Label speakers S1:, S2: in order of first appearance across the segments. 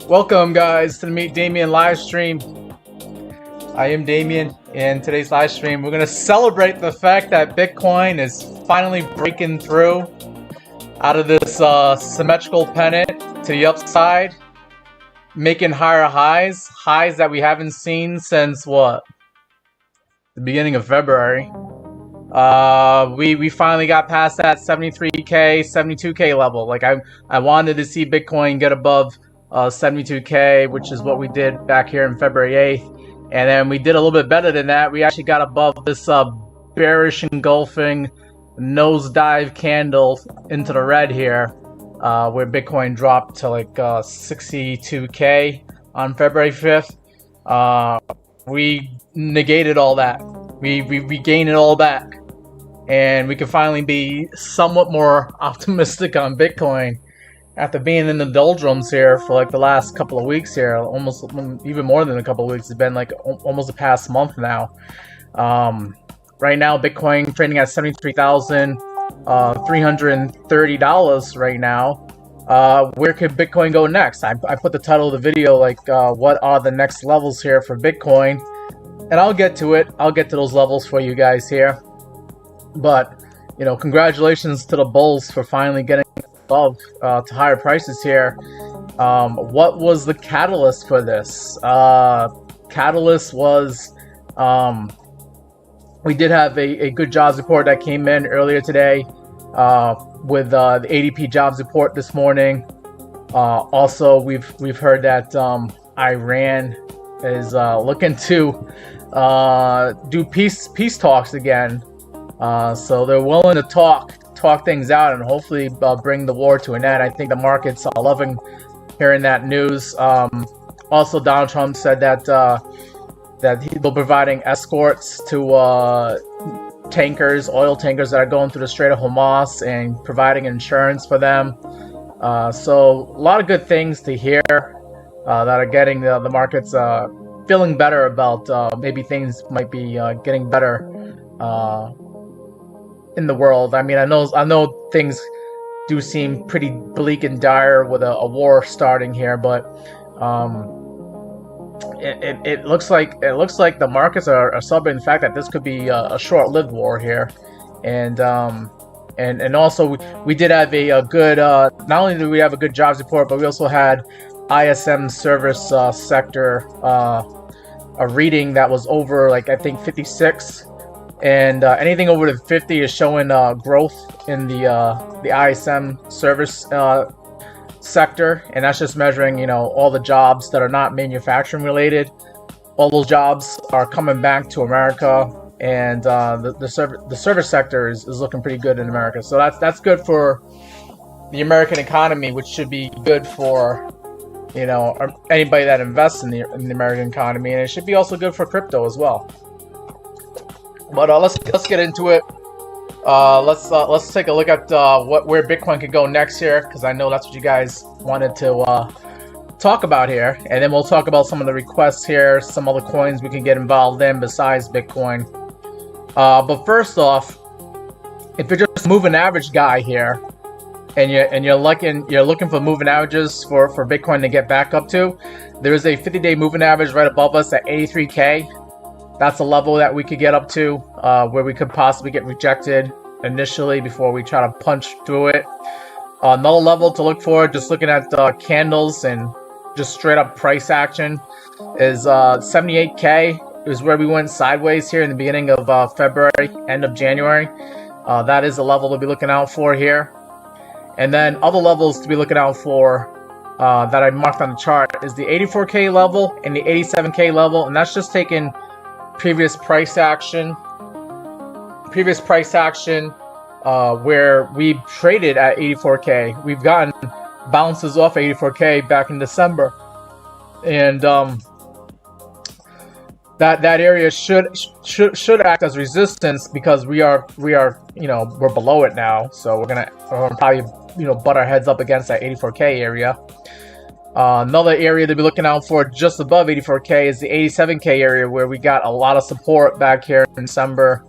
S1: Welcome guys to the Meet Damien live stream. I am Damien, and today's live stream we're going to celebrate the fact that Bitcoin is finally breaking through out of this symmetrical pennant to the upside, making higher highs that we haven't seen since what? The beginning of February. We finally got past that 73k, 72k level. Like I wanted to see Bitcoin get above 72k, which is what we did back here in February 8th, and then we did a little bit better than that. We actually got above this bearish engulfing nosedive candle into the red here, where Bitcoin dropped to like 62k on February 5th. We negated all that. We regained it all back, and we can finally be somewhat more optimistic on Bitcoin after being in the doldrums here for like the last couple of weeks here, almost even more than a couple of weeks. It's been like almost the past month now. Right now, Bitcoin trading at $73,330 right now. Where could Bitcoin go next? I put the title of the video like, what are the next levels here for Bitcoin? And I'll get to it. I'll get to those levels for you guys here. But, you know, congratulations to the bulls for finally getting above to higher prices here. What was the catalyst for this? Catalyst was we did have a good jobs report that came in earlier today, with the ADP jobs report this morning. Also, we've heard that Iran is looking to do peace talks again. So they're willing to talk things out and hopefully bring the war to an end. I think the markets are loving hearing that news. Also, Donald Trump said that he'll be providing escorts to oil tankers that are going through the Strait of Hormuz, and providing insurance for them. So a lot of good things to hear that are getting the markets feeling better about maybe things might be getting better in the world. I mean, I know things do seem pretty bleak and dire with a war starting here, but it looks like the markets are celebrating the fact that this could be a short-lived war here. And also we did have a good not only did we have a good jobs report, but we also had ISM service sector a reading that was over, like, I think 56. And anything over the 50 is showing growth in the ISM service sector, and that's just measuring, you know, all the jobs that are not manufacturing related. All those jobs are coming back to America, and the service sector is looking pretty good in America. So that's good for the American economy, which should be good for, you know, anybody that invests in the American economy, and it should be also good for crypto as well. But let's get into it. Let's take a look at where Bitcoin could go next here, because I know that's what you guys wanted to talk about here. And then we'll talk about some of the requests here, some other coins we can get involved in besides Bitcoin. But first off, if you're just a moving average guy here, and you're looking for moving averages for Bitcoin to get back up to, there is a 50-day moving average right above us at 83k. That's a level that we could get up to, where we could possibly get rejected initially before we try to punch through it. Another level to look for, just looking at candles and just straight up price action, is 78k. Is where we went sideways here in the beginning of February, end of January. That is a level to be looking out for here. And then other levels to be looking out for that I marked on the chart is the 84k level and the 87k level, and that's just taking previous price action, where we traded at 84k. We've gotten bounces off 84k back in December, and that area should act as resistance, because we are you know, we're below it now, so we're gonna probably, you know, butt our heads up against that 84k area. Another area to be looking out for just above 84k is the 87k area, where we got a lot of support back here in December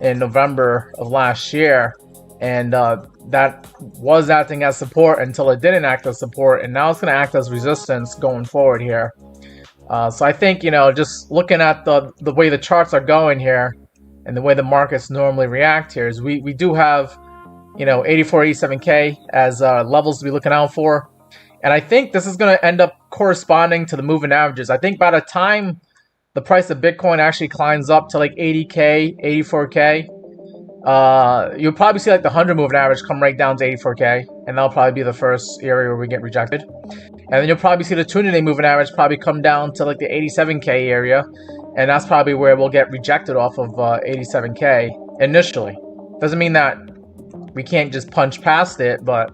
S1: and November of last year. and that was acting as support until it didn't act as support, and now it's going to act as resistance going forward here. So I think, just looking at the way the charts are going here and the way the markets normally react here is we do have, 84, 87K as levels to be looking out for. And I think this is going to end up corresponding to the moving averages. I think by the time the price of Bitcoin actually climbs up to like 80K, 84K, you'll probably see like the 100 moving average come right down to 84K, and that'll probably be the first area where we get rejected. And then you'll probably see the 200-day moving average probably come down to like the 87K area, and that's probably where we'll get rejected off of 87K initially. Doesn't mean that we can't just punch past it, but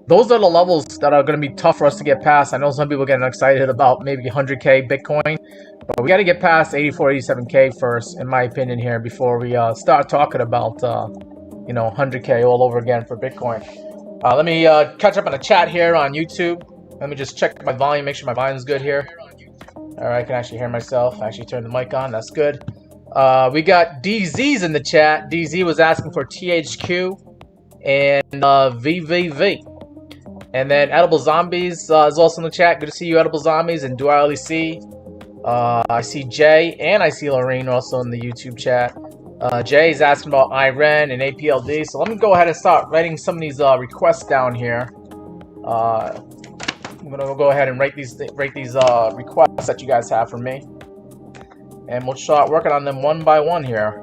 S1: those are the levels that are going to be tough for us to get past. I know some people are getting excited about maybe 100K Bitcoin, but we got to get past 84, 87K first, in my opinion, here before we start talking about 100K all over again for Bitcoin. Let me catch up on the chat here on YouTube. Let me just check my volume, make sure my volume is good here. All right, I can actually hear myself. I actually turned the mic on. That's good. We got DZ's in the chat. DZ was asking for THQ and VVV. And then Edible Zombies is also in the chat. Good to see you, Edible Zombies. And do I really see? I see Jay and I see Lorraine also in the YouTube chat. Jay is asking about IREN and APLD. So let me go ahead and start writing some of these requests down here. I'm gonna go ahead and rate these requests that you guys have for me, and we'll start working on them one by one here.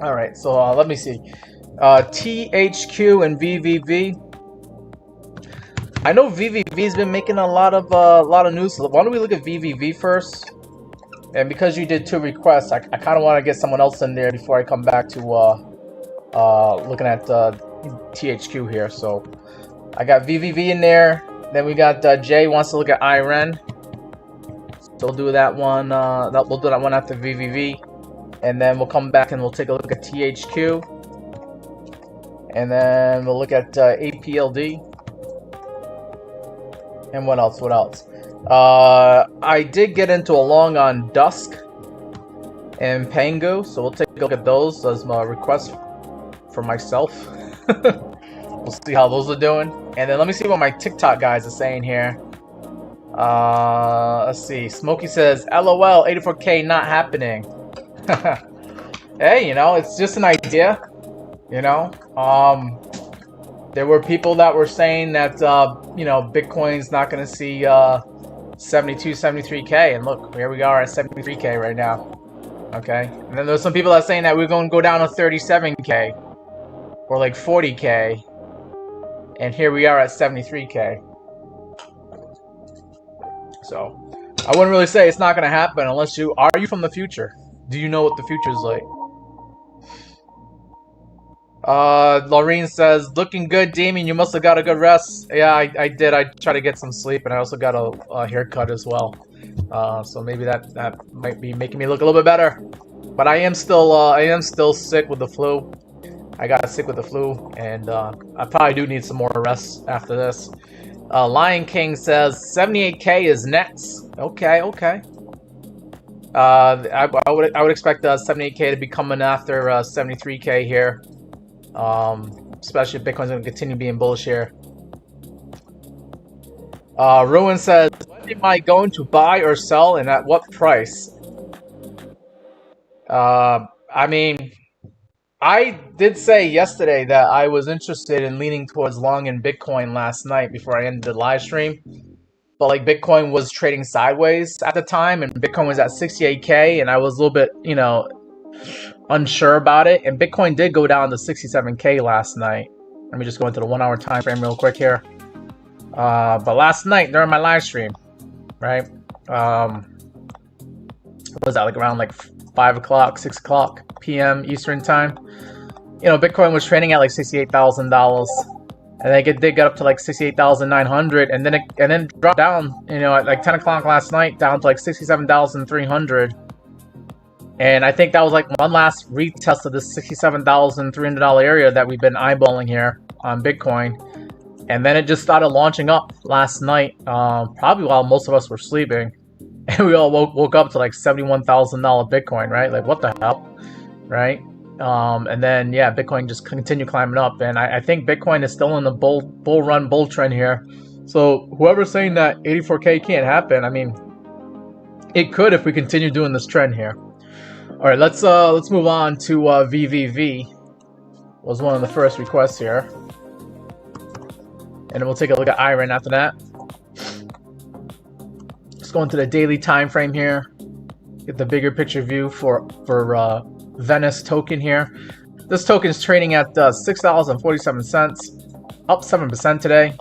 S1: All right, so let me see. THQ and VVV. I know VVV's been making a lot of news. So why don't we look at VVV first? And because you did 2 requests, I kind of want to get someone else in there before I come back to looking at THQ here. So I got VVV in there. Then we got Jay wants to look at IREN. So we'll do that one. We'll do that one after VVV, and then we'll come back and we'll take a look at THQ, and then we'll look at APLD. And what else? What else? I did get into a long on Dusk and Pangu, so we'll take a look at those as my request for myself. We'll see how those are doing. And then let me see what my TikTok guys are saying here. Let's see. Smokey says, LOL, 84K not happening. Hey, it's just an idea. There were people that were saying that, Bitcoin's not going to see 72, 73K. And look, here we are at 73K right now. Okay. And then there's some people that are saying that we're going to go down to 37K. Or like 40K. And here we are at 73K. So, I wouldn't really say it's not going to happen unless are you from the future? Do you know what the future is like? Laureen says, looking good, Damien. You must have got a good rest. Yeah, I did. I tried to get some sleep, and I also got a haircut as well. So maybe that might be making me look a little bit better. But I am still sick with the flu. I got sick with the flu, and I probably do need some more rest after this. Lion King says 78K is next. Okay. I would expect 78K to be coming after 73K here. Especially if Bitcoin's going to continue being bullish here. Ruin says, when am I going to buy or sell, and at what price? I mean, I did say yesterday that I was interested in leaning towards long in Bitcoin last night before I ended the live stream. But like Bitcoin was trading sideways at the time, and Bitcoin was at 68K, and I was a little bit, unsure about it. And Bitcoin did go down to 67K last night. Let me just go into the 1 hour time frame real quick here. But last night during my live stream, right? What was that, like around like 5 o'clock, 6 o'clock p.m. Eastern time? Bitcoin was trading at like $68,000. And then it did get up to like 68,900, and then dropped down, at like 10 o'clock last night, down to like 67,300. And I think that was like one last retest of this $67,300 area that we've been eyeballing here on Bitcoin. And then it just started launching up last night, probably while most of us were sleeping. And we all woke up to like $71,000 Bitcoin, right? Like, what the hell, right? And then yeah, Bitcoin just continue climbing up, and I think Bitcoin is still in the bull trend here. So whoever's saying that 84K can't happen, I mean, it could if we continue doing this trend here. All right, let's move on to VVV. Was one of the first requests here, and then we'll take a look at Iron after that. Let's go into the daily time frame here. Get the bigger picture view for Venice token here. This token is trading at $6.47, up 7% today.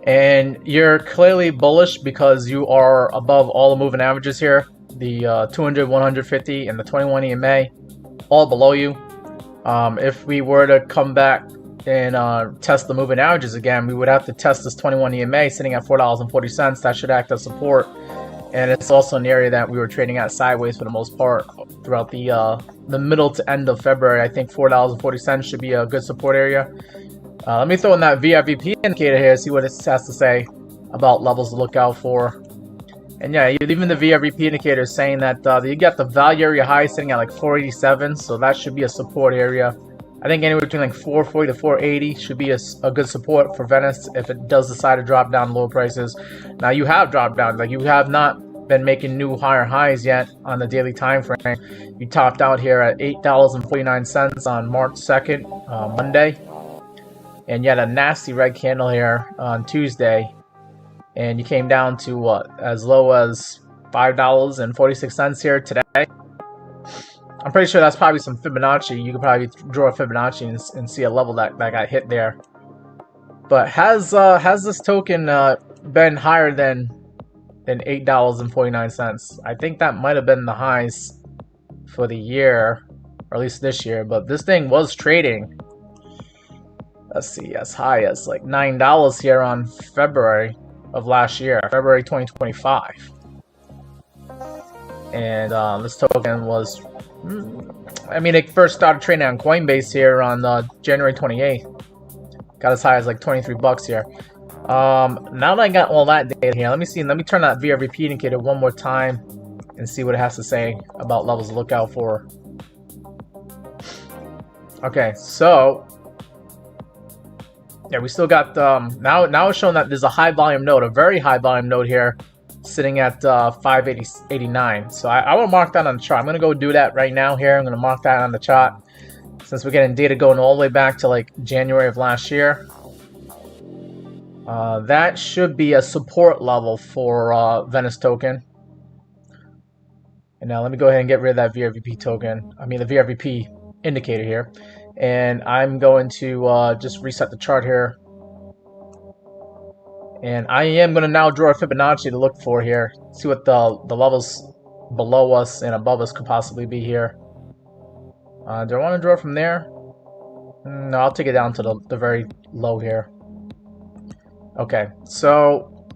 S1: And you're clearly bullish because you are above all the moving averages here. The 200, 150, and the 21 EMA, all below you. If we were to come back and test the moving averages again, we would have to test this 21 EMA sitting at $4.40. That should act as support. And it's also an area that we were trading at sideways for the most part throughout the middle to end of February. I think $4.40 should be a good support area. Let me throw in that VRVP indicator here, see what it has to say about levels to look out for. And yeah, even the VRVP indicator is saying that you got the value area high sitting at like 487, so that should be a support area. I think anywhere between like 440 to 480 should be a good support for Venice if it does decide to drop down lower prices. Now you have dropped down, like you have not been making new higher highs yet on the daily time frame. You topped out here at $8.49 on March 2nd, Monday, and you had a nasty red candle here on Tuesday, and you came down to what, as low as $5.46 here today. I'm pretty sure that's probably some Fibonacci. You could probably draw a Fibonacci and see a level that got hit there. But has this token been higher than $8.49? I think that might have been the highs for the year, or at least this year. But this thing was trading, let's see, as high as like $9 here on February of last year, February 2025. And this token was, I mean, it first started trading on Coinbase here on January 28th. Got as high as like 23 bucks here. Now that I got all that data here, let me turn that VRVP indicator one more time and see what it has to say about levels to look out for. Okay, so yeah, we still got now it's showing that there's a high volume node, a very high volume node here, sitting at 589. So I want to mark that on the chart. I'm gonna go do that right now here. I'm gonna mark that on the chart since we're getting data going all the way back to like January of last year. That should be a support level for Venice token. And now let me go ahead and get rid of that VRVP token. I mean the VRVP indicator here. And I'm going to just reset the chart here. And I am going to now draw a Fibonacci to look for here. See what the levels below us and above us could possibly be here. Do I want to draw from there? No, I'll take it down to the very low here. Okay, so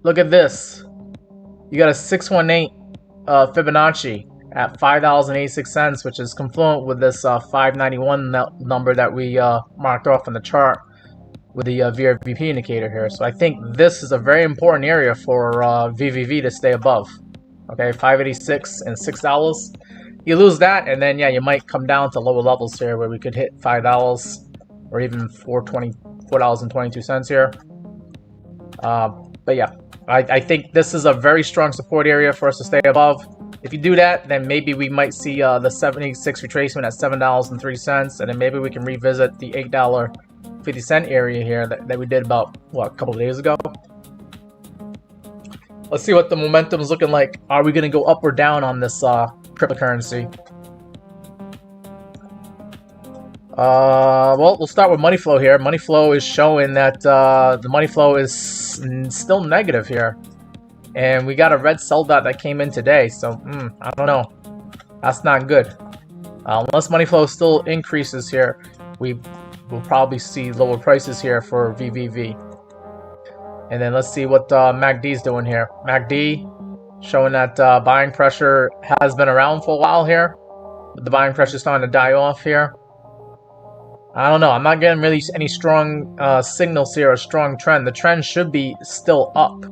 S1: look at this. You got a 618 Fibonacci at $5.86, which is confluent with this 591 number that we marked off on the chart with the VRVP indicator here. So I think this is a very important area for VVV to stay above. Okay, 586 and $6. You lose that, and then yeah, you might come down to lower levels here where we could hit $5 or even $4.22 here. But yeah, I think this is a very strong support area for us to stay above. If you do that, then maybe we might see the 76 retracement at $7.03, and then maybe we can revisit the $8.50 area here that we did about, what, a couple of days ago. Let's see what the momentum is looking like. Are we going to go up or down on this cryptocurrency? Well, we'll start with money flow here. Money flow is showing that the money flow is still negative here. And we got a red sell dot that came in today, so I don't know. That's not good. Unless money flow still increases here, we will probably see lower prices here for VVV. And then let's see what MACD is doing here. MACD showing that buying pressure has been around for a while here, but the buying pressure is starting to die off here. I don't know. I'm not getting really any strong signals here, a strong trend. The trend should be still up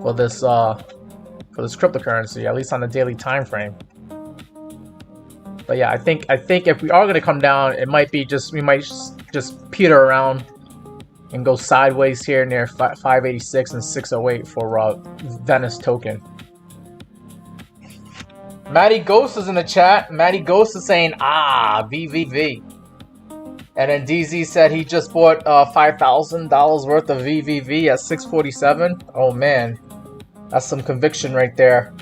S1: for this cryptocurrency, at least on the daily time frame. But yeah, I think if we are gonna come down, it might be we might just peter around and go sideways here near 586 and 608 for Venice token. Matty Ghost is in the chat. Matty Ghost is saying, VVV. And then DZ said he just bought $5,000 worth of VVV at 647. Oh man, that's some conviction right there.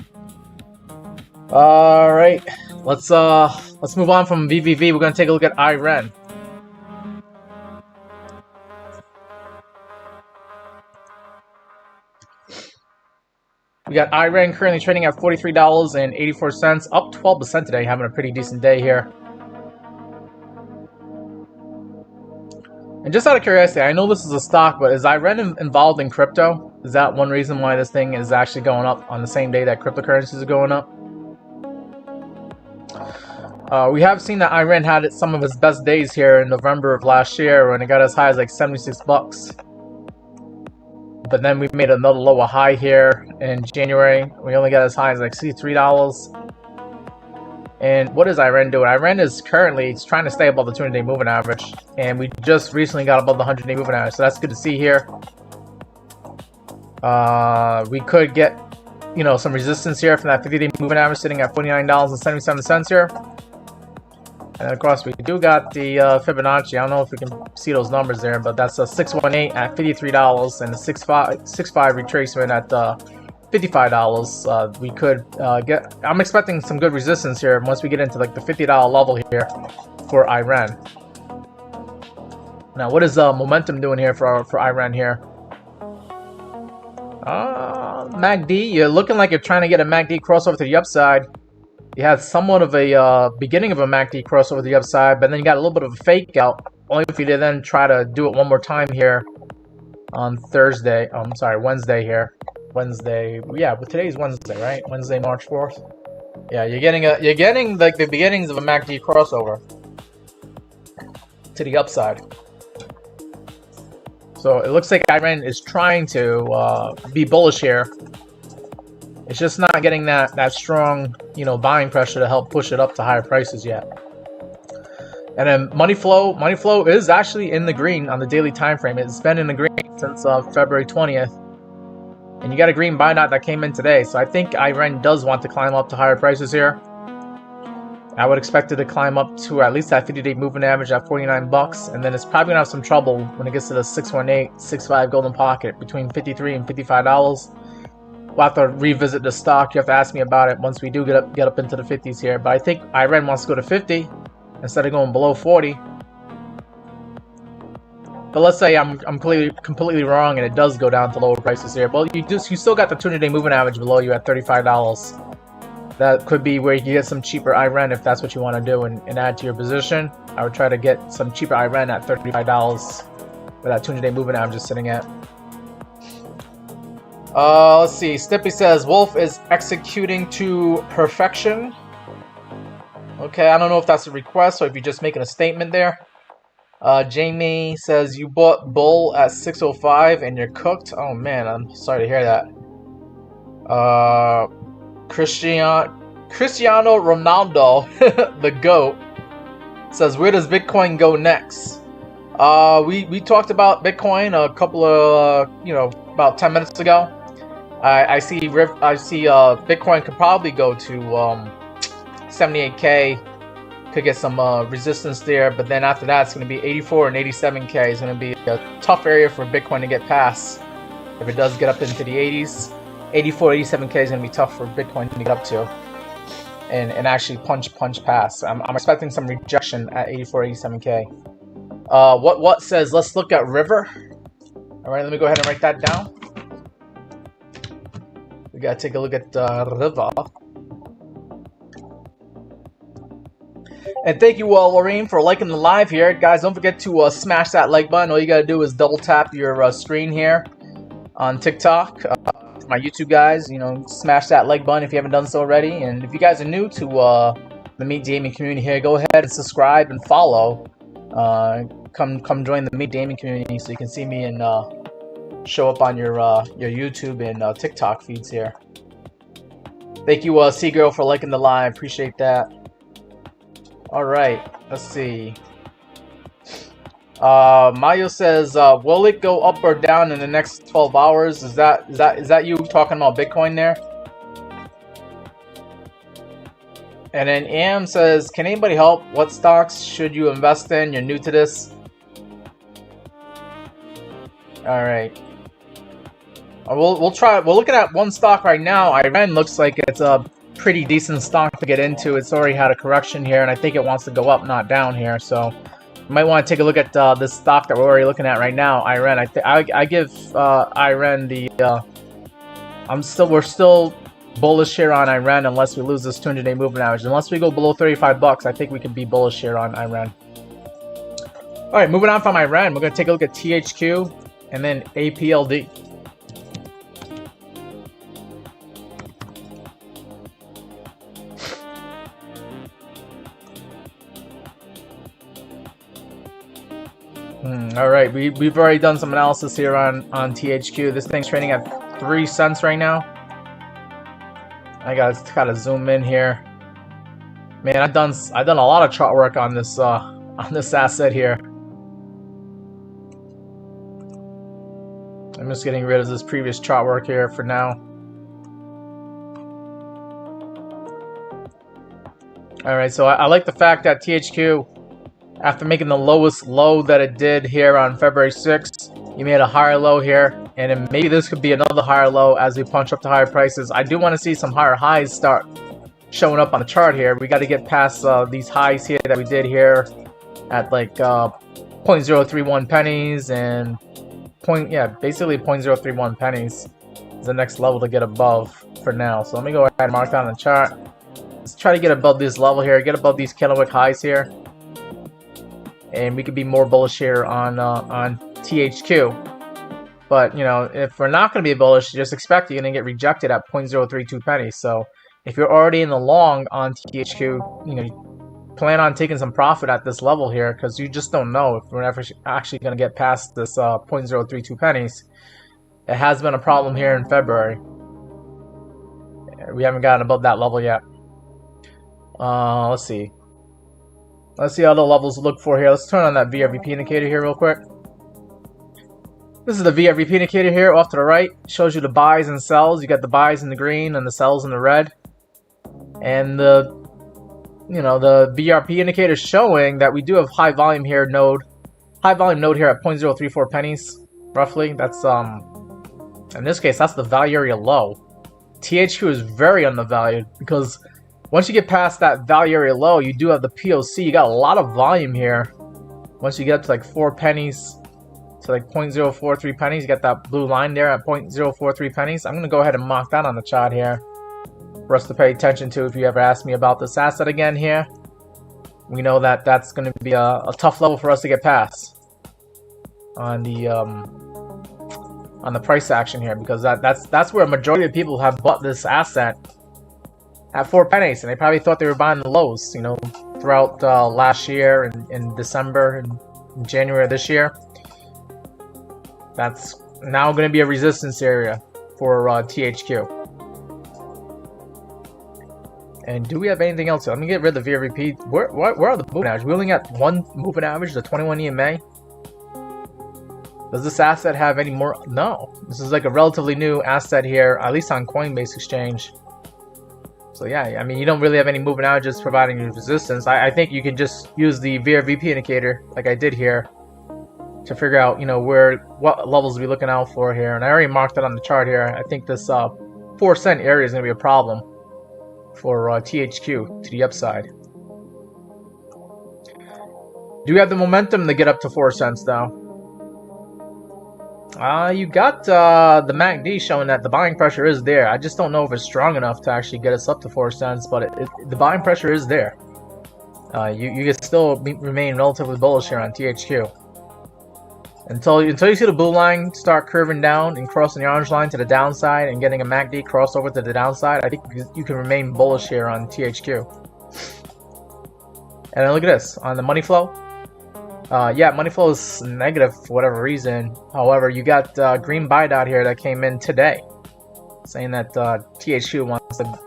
S1: All right, let's move on from VVV. We're gonna take a look at Iran. We got Iran currently trading at $43.84, up 12% today, having a pretty decent day here. And just out of curiosity, I know this is a stock, but is Iran involved in crypto? Is that one reason why this thing is actually going up on the same day that cryptocurrencies are going up? We have seen that Iran had some of its best days here in November of last year when it got as high as like 76 bucks. But then we made another lower high here in January. We only got as high as like $63. And what is Iran doing? Iran is currently trying to stay above the 200-day moving average. And we just recently got above the 100-day moving average. So that's good to see here. We could get, you know, some resistance here from that 50-day moving average sitting at $49.77 here. And of course, we do got the Fibonacci. I don't know if we can see those numbers there, but that's a 618 at $53 and a 65 retracement at $55. We could get. I'm expecting some good resistance here once we get into like the $50 level here for Iran. Now, what is momentum doing here for Iran here? MACD, you're looking like you're trying to get a MACD crossover to the upside. You had somewhat of a beginning of a MACD crossover to the upside, but then you got a little bit of a fake out. Only if you did then try to do it one more time here on Thursday. Oh, I'm sorry, Wednesday here. Wednesday, yeah, but today's Wednesday, right? Wednesday, March 4th. Yeah, you're getting like the beginnings of a MACD crossover to the upside. So it looks like Iran is trying to be bullish here. It's just not getting that strong, you know, buying pressure to help push it up to higher prices yet. And then money flow is actually in the green on the daily time frame. It's been in the green since February 20th. And you got a green buy knot that came in today. So I think Iran does want to climb up to higher prices here. I would expect it to climb up to at least that 50-day moving average at 49 bucks. And then it's probably gonna have some trouble when it gets to the 618, 65 golden pocket between $53 and $55. We'll have to revisit the stock. You have to ask me about it once we do get up into the 50s here. But I think Iran wants to go to 50 instead of going below 40. But let's say I'm completely wrong and it does go down to lower prices here. Well, you still got the 200-day moving average below you at $35. That could be where you can get some cheaper Iran if that's what you want to do and add to your position. I would try to get some cheaper Iran at $35 where that 200-day moving average is sitting at. Let's see. Stippy says Wolf is executing to perfection. Okay, I don't know if that's a request or if you're just making a statement there. Jamie says you bought bull at 605 and you're cooked. Oh man, I'm sorry to hear that. Cristiano Ronaldo, the GOAT, says where does Bitcoin go next? We talked about Bitcoin a couple of about 10 minutes ago. I see Bitcoin could probably go to 78K. Could get some resistance there, but then after that it's going to be 84 and 87K. It's going to be a tough area for Bitcoin to get past. If it does get up into the 80s, 84, 87K is going to be tough for Bitcoin to get up to and actually punch past. I'm expecting some rejection at 84, 87K. What says let's look at River. All right, let me go ahead and write that down. We got to take a look at River. And thank you, Lorraine, for liking the live here. Guys, don't forget to smash that like button. All you got to do is double tap your screen here on TikTok. My YouTube guys, smash that like button if you haven't done so already. And if you guys are new to the Meet Gaming community here, go ahead and subscribe and follow. Come join the Meet Gaming community so you can see me and show up on your YouTube and TikTok feeds here. Thank you, Seagirl, for liking the live. Appreciate that. All right, let's see. Mayo says, will it go up or down in the next 12 hours? Is that you talking about Bitcoin there? And then Am says, can anybody help? What stocks should you invest in? You're new to this. All right. We'll try. We're looking at one stock right now. Iran looks like it's a pretty decent stock to get into. It's already had a correction here, and I think it wants to go up, not down here. So you might want to take a look at this stock that we're already looking at right now, Iran. I give Iran the. We're still bullish here on Iran unless we lose this 200-day moving average. Unless we go below 35 bucks, I think we can be bullish here on Iran. All right, moving on from Iran, we're going to take a look at THQ and then APLD. All right, we've already done some analysis here on THQ. This thing's trading at 3 cents right now. I gotta zoom in here. Man, I've done a lot of chart work on this asset here. I'm just getting rid of this previous chart work here for now. All right, so I like the fact that THQ, after making the lowest low that it did here on February 6th, you made a higher low here, and then maybe this could be another higher low as we punch up to higher prices. I do want to see some higher highs start showing up on the chart here. We got to get past these highs here that we did here at like 0.031 pennies and basically 0.031 pennies is the next level to get above for now. So let me go ahead and mark that on the chart. Let's try to get above this level here, get above these candlewick highs here, and we could be more bullish here on THQ. But you know, if we're not going to be bullish, just expect you're going to get rejected at 0.032 pennies. So if you're already in the long on THQ, you know, plan on taking some profit at this level here, because you just don't know if we're ever actually going to get past this 0.032 pennies. It has been a problem here in February. We haven't gotten above that level yet. Let's see. Let's see other levels to look for here. Let's turn on that VRVP indicator here real quick. This is the VRVP indicator here off to the right. It shows you the buys and sells. You got the buys in the green and the sells in the red. And the VRP indicator is showing that we do have high volume node here at 0.034 pennies, roughly. That's in this case, that's the value area low. THQ is very undervalued because once you get past that value area low, you do have the POC. You got a lot of volume here. Once you get up to like 4 pennies, to like 0.043 pennies, you got that blue line there at 0.043 pennies. I'm going to go ahead and mark that on the chart here for us to pay attention to if you ever ask me about this asset again here. We know that that's going to be a tough level for us to get past on the price action here, because that's where a majority of people have bought this asset at 4 pennies, and they probably thought they were buying the lows, you know, throughout last year and in December and January of this year. That's now going to be a resistance area for THQ. And do we have anything else? Let me get rid of the VRVP. Where are the moving averages? We only got one moving average, the 21 EMA. Does this asset have any more? No. This is like a relatively new asset here, at least on Coinbase Exchange. So yeah, I mean, you don't really have any moving averages providing you resistance. I think you can just use the VRVP indicator, like I did here, to figure out, you know, what levels we're looking out for here. And I already marked it on the chart here. I think this 4 cent area is going to be a problem for THQ to the upside. Do you have the momentum to get up to 4 cents though? You got the MACD showing that the buying pressure is there. I just don't know if it's strong enough to actually get us up to 4 cents, but the buying pressure is there. You can still remain relatively bullish here on THQ. Until you see the blue line start curving down and crossing the orange line to the downside and getting a MACD crossover to the downside, I think you can remain bullish here on THQ. And then look at this, on the money flow. Yeah, money flow is negative for whatever reason. However, you got green buy dot here that came in today, saying that THQ wants to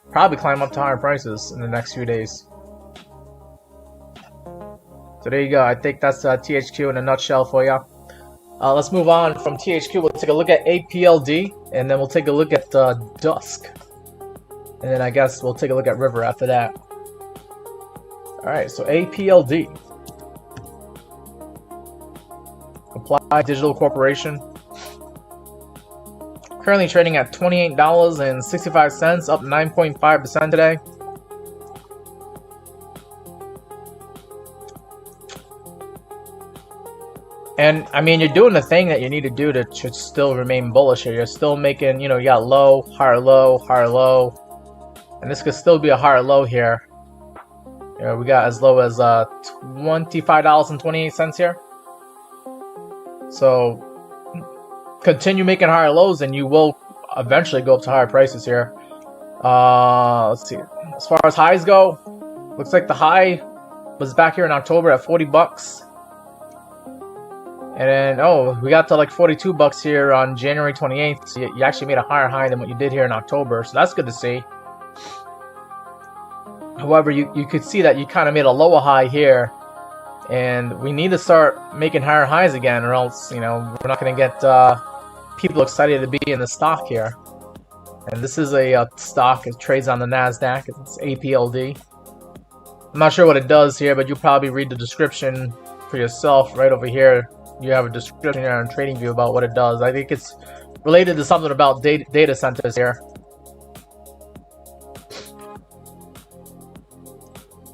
S1: probably climb up to higher prices in the next few days. So there you go. I think that's THQ in a nutshell for you. Let's move on from THQ. We'll take a look at APLD, and then we'll take a look at Dusk. And then I guess we'll take a look at River after that. Alright, so APLD. Apply Digital Corporation. Currently trading at $28.65, up 9.5% today. And I mean, you're doing the thing that you need to do to still remain bullish here. You're still making, you know, you got low, higher low, higher low. And this could still be a higher low here. You know, we got as low as $25.28 here. So continue making higher lows and you will eventually go up to higher prices here. Let's see. As far as highs go, looks like the high was back here in October at 40 bucks. And then, oh, we got to like 42 bucks here on January 28th. So you actually made a higher high than what you did here in October. So that's good to see. However, you could see that you kind of made a lower high here. And we need to start making higher highs again, or else, you know, we're not going to get people excited to be in the stock here. And this is a stock. It trades on the NASDAQ. It's APLD. I'm not sure what it does here, but you'll probably read the description for yourself right over here. You have a description here on TradingView about what it does. I think it's related to something about data centers here.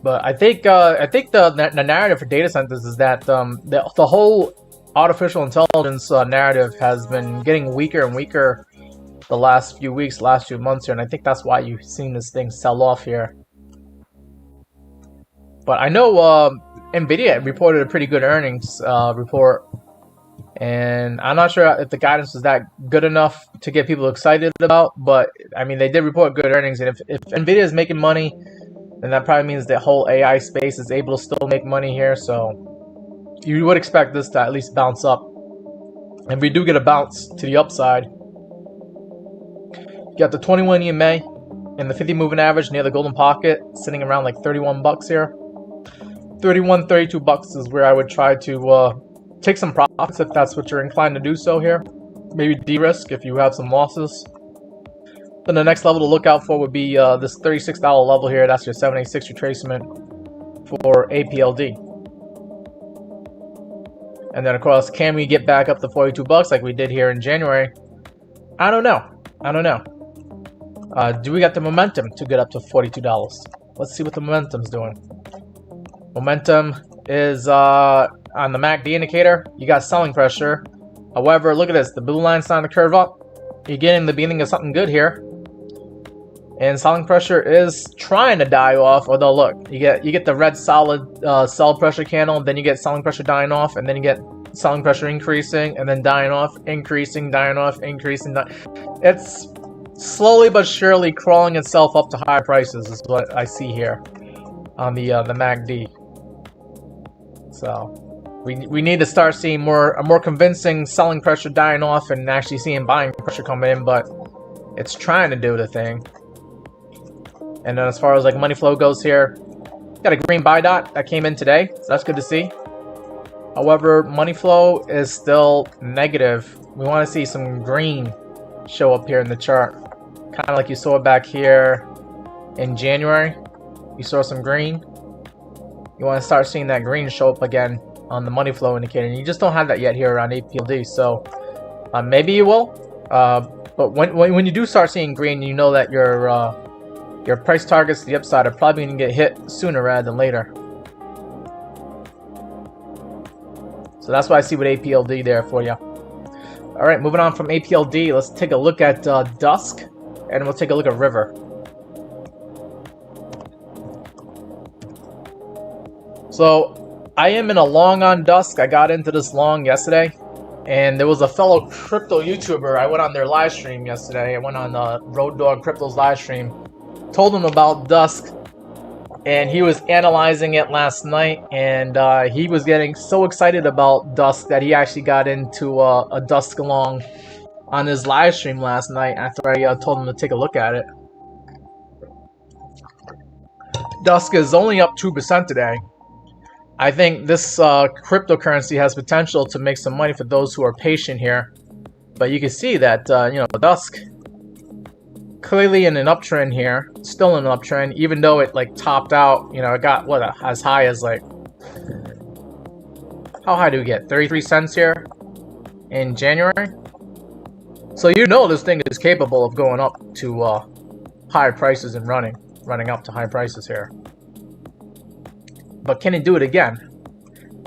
S1: But I think the narrative for data centers is that the whole artificial intelligence narrative has been getting weaker and weaker the last few weeks, last few months here, and I think that's why you've seen this thing sell off here. But I know NVIDIA reported a pretty good earnings report, and I'm not sure if the guidance was that good enough to get people excited about, but I mean, they did report good earnings, and if NVIDIA is making money, then that probably means the whole AI space is able to still make money here, so you would expect this to at least bounce up. And we do get a bounce to the upside. You got the 21 EMA and the 50 moving average near the golden pocket, sitting around like 31 bucks here. 31, 32 bucks is where I would try to take some profits if that's what you're inclined to do so here. Maybe de-risk if you have some losses. Then the next level to look out for would be this $36 level here. That's your 786 retracement for APLD. And then of course, can we get back up to 42 bucks like we did here in January? I don't know. Do we got the momentum to get up to $42? Let's see what the momentum's doing. Momentum is on the MACD indicator. You got selling pressure. However, look at this. The blue line's starting to curve up. You're getting the beginning of something good here. And selling pressure is trying to die off. Although, look, you get the red solid sell pressure candle. Then you get selling pressure dying off. And then you get selling pressure increasing. And then dying off, increasing, dying off, increasing. It's slowly but surely crawling itself up to higher prices is what I see here on the MACD. So we need to start seeing a more convincing selling pressure dying off and actually seeing buying pressure coming in, but it's trying to do the thing. And then as far as like money flow goes here, got a green buy dot that came in today, so that's good to see. However, money flow is still negative. We want to see some green show up here in the chart, kind of like you saw back here in January. You saw some green. You want to start seeing that green show up again on the money flow indicator, and you just don't have that yet here on APLD. So maybe you will, but when you do start seeing green, you know that your price targets to the upside are probably going to get hit sooner rather than later. So that's why I see with APLD there for you. All right, moving on from APLD, let's take a look at Dusk, and we'll take a look at River. So I am in a long on Dusk. I got into this long yesterday, and there was a fellow crypto YouTuber. I went on their live stream yesterday. I went on Road Dog Crypto's live stream, told him about Dusk, and he was analyzing it last night, and he was getting so excited about Dusk that he actually got into a Dusk long on his live stream last night after I told him to take a look at it. Dusk is only up 2% today. I think this cryptocurrency has potential to make some money for those who are patient here. But you can see that, you know, Dusk clearly in an uptrend here, still in an uptrend, even though it like topped out, you know, it got what, as high as like, how high do we get? 33 cents here in January? So you know this thing is capable of going up to higher prices and running up to high prices here. But can it do it again?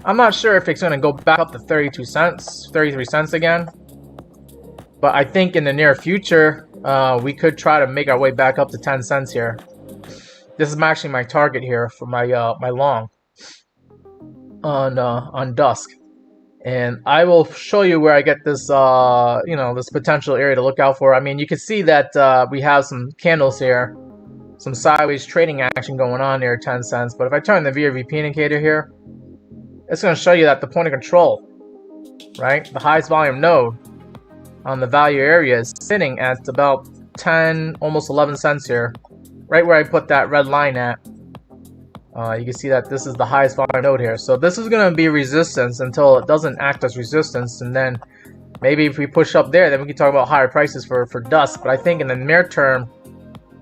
S1: I'm not sure if it's going to go back up to 32 cents, 33 cents again. But I think in the near future, we could try to make our way back up to 10 cents here. This is actually my target here for my my long on Dusk. And I will show you where I get this, you know, this potential area to look out for. I mean, you can see that we have some candles here, some sideways trading action going on here, 10 cents. But if I turn the VRVP indicator here, it's going to show you that the point of control, right, the highest volume node on the value area is sitting at about 10, almost 11 cents here, right where I put that red line at. You can see that this is the highest volume node here. So this is going to be resistance until it doesn't act as resistance, and then maybe if we push up there, then we can talk about higher prices for Dusk. But I think in the near term,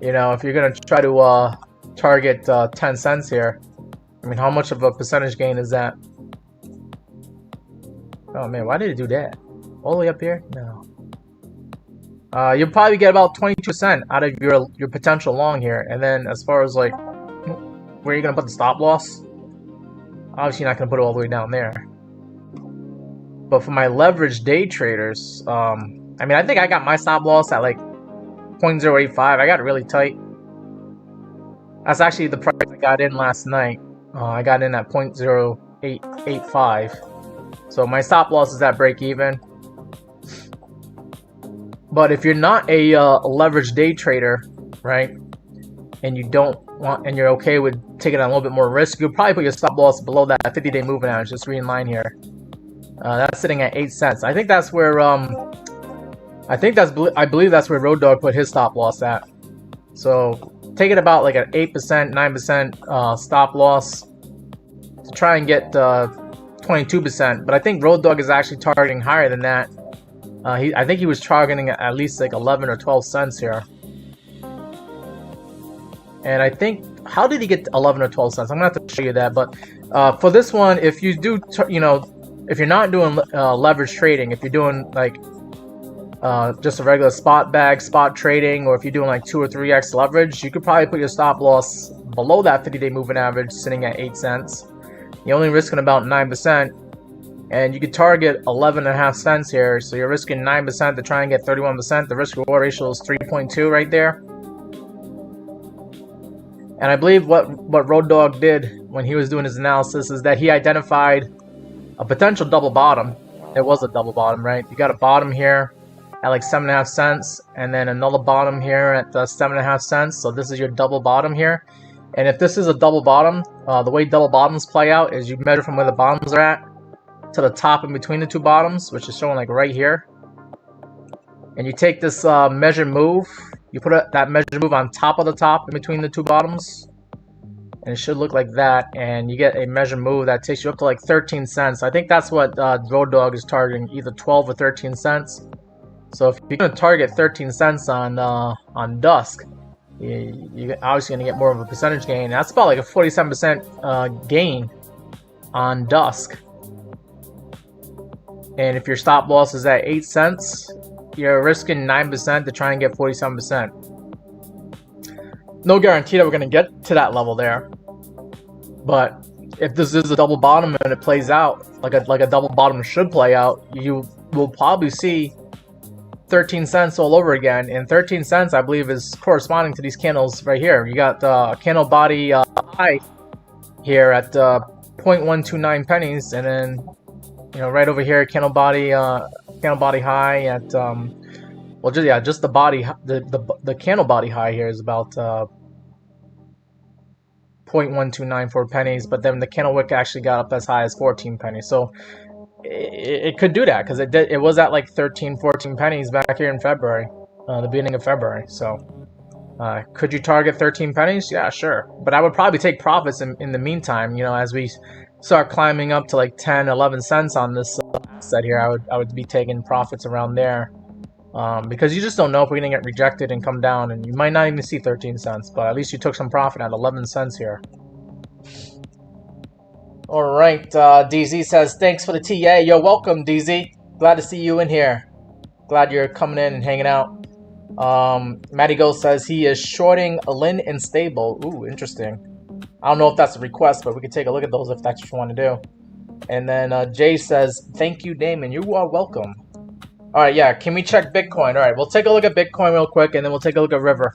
S1: you know, if you're going to try to target 10 cents here, I mean, how much of a percentage gain is that? Oh man, why did it do that? All the way up here? No. You'll probably get about 22% out of your potential long here. And then as far as like where are you gonna put the stop loss? Obviously you're not gonna put it all the way down there. But for my leverage day traders, I mean, I think I got my stop loss at like 0.085. I got it really tight. That's actually the price I got in last night. I got in at 0.0885. So my stop loss is at break even. But if you're not a leverage day trader, right, and you don't want, and you're okay with taking on a little bit more risk, you'll probably put your stop loss below that 50-day moving average, just read in line here. That's sitting at 8 cents. I think that's where I believe that's where Road Dogg put his stop loss at. So take it about like an 8%, 9% stop loss to try and get 22%. But I think Road Dogg is actually targeting higher than that. I think he was targeting at least like 11 or 12 cents here. And I think, how did he get 11 or 12 cents? I'm gonna have to show you that. But for this one, if you do, you know, if you're not doing leverage trading, if you're doing like just a regular spot bag, spot trading, or if you're doing like 2 or 3x leverage, you could probably put your stop loss below that 50-day moving average, sitting at 8 cents. You're only risking about 9%, and you could target 11.5 cents here, so you're risking 9% to try and get 31%. The risk-reward ratio is 3.2 right there. And I believe what Road Dogg did when he was doing his analysis is that he identified a potential double bottom. It was a double bottom, right? You got a bottom here at like 7.5 cents, and then another bottom here at 7.5 cents. So this is your double bottom here. And if this is a double bottom, the way double bottoms play out is you measure from where the bottoms are at to the top in between the two bottoms, which is showing like right here. And you take this measure move, you put that measure move on top of the top in between the two bottoms, and it should look like that. And you get a measure move that takes you up to like 13 cents. I think that's what Road Dogg is targeting, either 12 or 13 cents. So if you're going to target 13 cents on Dusk, you're obviously going to get more of a percentage gain. That's about like a 47% gain on Dusk. And if your stop loss is at 8 cents, you're risking 9% to try and get 47%. No guarantee that we're going to get to that level there. But if this is a double bottom and it plays out like a double bottom should play out, you will probably see 13 cents all over again. And 13 cents, I believe, is corresponding to these candles right here. You got the candle body high here at 0.129 pennies, and then, you know, right over here, candle body high at well, just the body, the candle body high here is about 0.1294 pennies, but then the candle wick actually got up as high as 14 pennies. So it could do that because it was at like 13, 14 pennies back here in February, the beginning of February. So could you target 13 pennies? Yeah, sure. But I would probably take profits in the meantime, you know, as we start climbing up to like 10, 11 cents on this set here, I would be taking profits around there. Because you just don't know if we're going to get rejected and come down, and you might not even see 13 cents, but at least you took some profit at 11 cents here. Alright, DZ says, thanks for the TA. You're welcome, DZ. Glad to see you in here. Glad you're coming in and hanging out. Matty Ghost says he is shorting Lin and Stable. Ooh, interesting. I don't know if that's a request, but we can take a look at those if that's what you want to do. And then Jay says, thank you, Damon. You are welcome. Alright, yeah, can we check Bitcoin? Alright, we'll take a look at Bitcoin real quick, and then we'll take a look at River.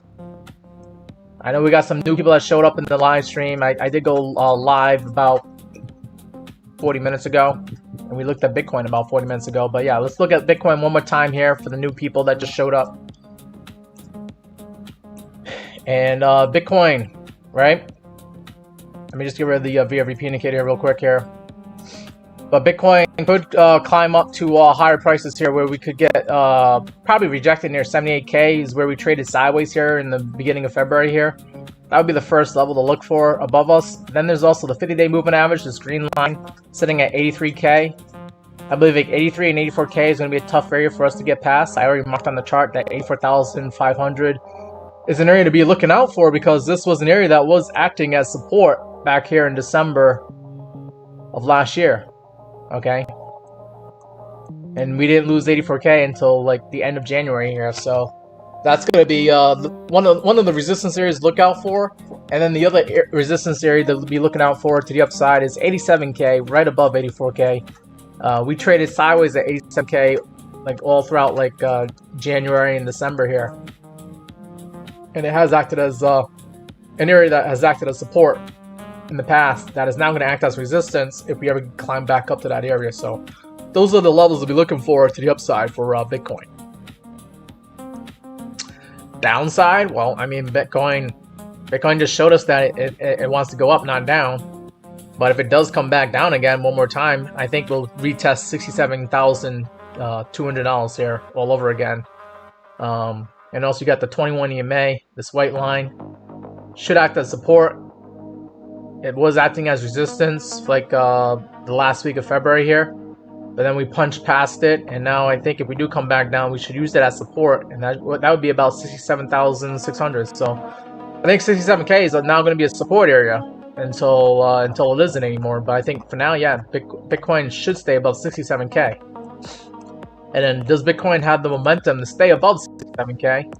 S1: I know we got some new people that showed up in the live stream. I did go live about 40 minutes ago, and we looked at Bitcoin about 40 minutes ago. But yeah, let's look at Bitcoin one more time here for the new people that just showed up. And Bitcoin, right? Let me just get rid of the VRVP indicator real quick here. But Bitcoin could climb up to higher prices here, where we could get probably rejected near 78K is where we traded sideways here in the beginning of February here. That would be the first level to look for above us. Then there's also the 50-day moving average, this green line, sitting at 83K. I believe like 83 and 84K is going to be a tough area for us to get past. I already marked on the chart that 84,500 is an area to be looking out for, because this was an area that was acting as support back here in December of last year. Okay, and we didn't lose 84K until like the end of January here, so that's going to be one of the resistance areas to look out for. And then the other resistance area to be looking out for to the upside is 87K, right above 84K. We traded sideways at 87K like all throughout like January and December here, and it has acted as an area that has acted as support in the past that is now going to act as resistance if we ever climb back up to that area. So those are the levels to be looking for to the upside for Bitcoin. Downside, well, I mean, Bitcoin just showed us that it wants to go up, not down. But if it does come back down again one more time, I think we'll retest $67,200 here all over again. And also you got the 21 EMA, this white line, should act as support. It was acting as resistance like the last week of February here, but then we punched past it, and now I think if we do come back down, we should use it as support, and that would be about 67,600. So I think 67K is now going to be a support area until it isn't anymore. But I think for now, yeah, Bitcoin should stay above 67K. And then does Bitcoin have the momentum to stay above 67K?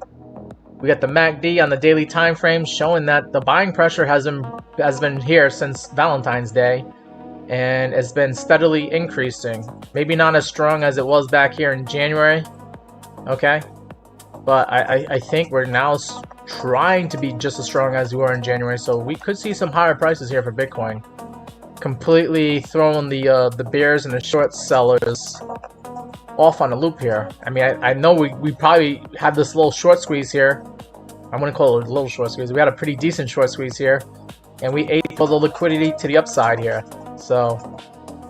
S1: We got the MACD on the daily time frame showing that the buying pressure has been here since Valentine's Day, and it's been steadily increasing. Maybe not as strong as it was back here in January, okay? But I think we're now trying to be just as strong as we were in January, so we could see some higher prices here for Bitcoin. Completely throwing the bears and the short sellers off on a loop here. I mean, I know we probably had this little short squeeze here. I'm going to call it a little short squeeze. We had a pretty decent short squeeze here, and we ate all the liquidity to the upside here. So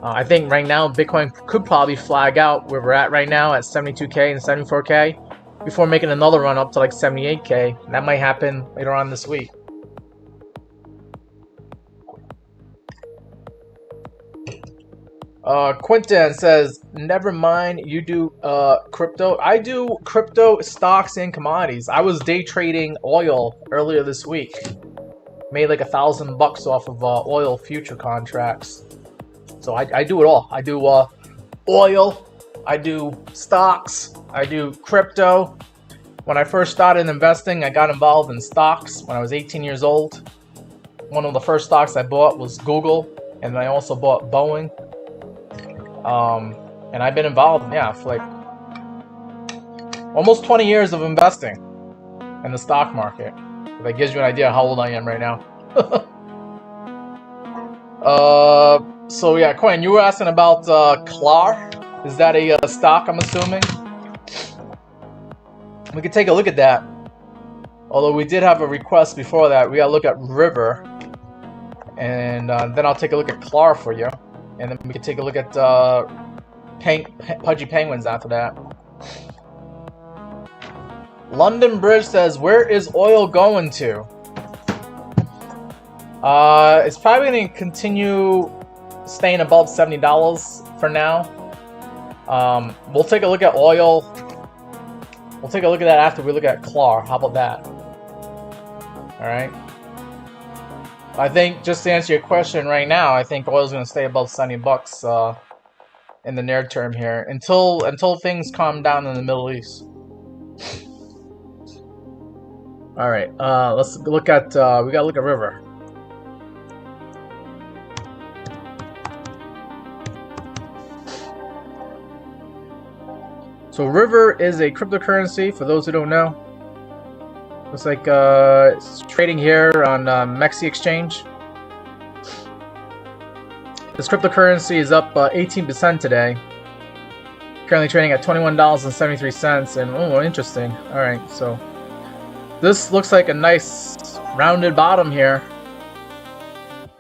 S1: I think right now Bitcoin could probably flag out where we're at right now at 72K and 74K before making another run up to like 78K. That might happen later on this week. Quinton says, never mind, you do crypto. I do crypto, stocks, and commodities. I was day trading oil earlier this week. Made like $1,000 off of oil future contracts. So I do it all. I do oil, I do stocks, I do crypto. When I first started investing, I got involved in stocks when I was 18 years old. One of the first stocks I bought was Google, and I also bought Boeing. And I've been involved, yeah, for like almost 20 years of investing in the stock market. If that gives you an idea of how old I am right now. So yeah, Coin, you were asking about Klar. Is that a stock, I'm assuming? We could take a look at that. Although we did have a request before that. We gotta look at River. And then I'll take a look at Klar for you. And then we can take a look at Pudgy Penguins after that. London Bridge says, where is oil going to? It's probably going to continue staying above $70 for now. We'll take a look at oil. We'll take a look at that after we look at CLAR. How about that? All right. I think, just to answer your question right now, I think oil's going to stay above $70 in the near term here until things calm down in the Middle East. All right. Let's look at. We got to look at River. So River is a cryptocurrency, for those who don't know. Looks like it's trading here on MEXC exchange. This cryptocurrency is up 18% today. Currently trading at $21.73. And oh, interesting. All right, so this looks like a nice rounded bottom here.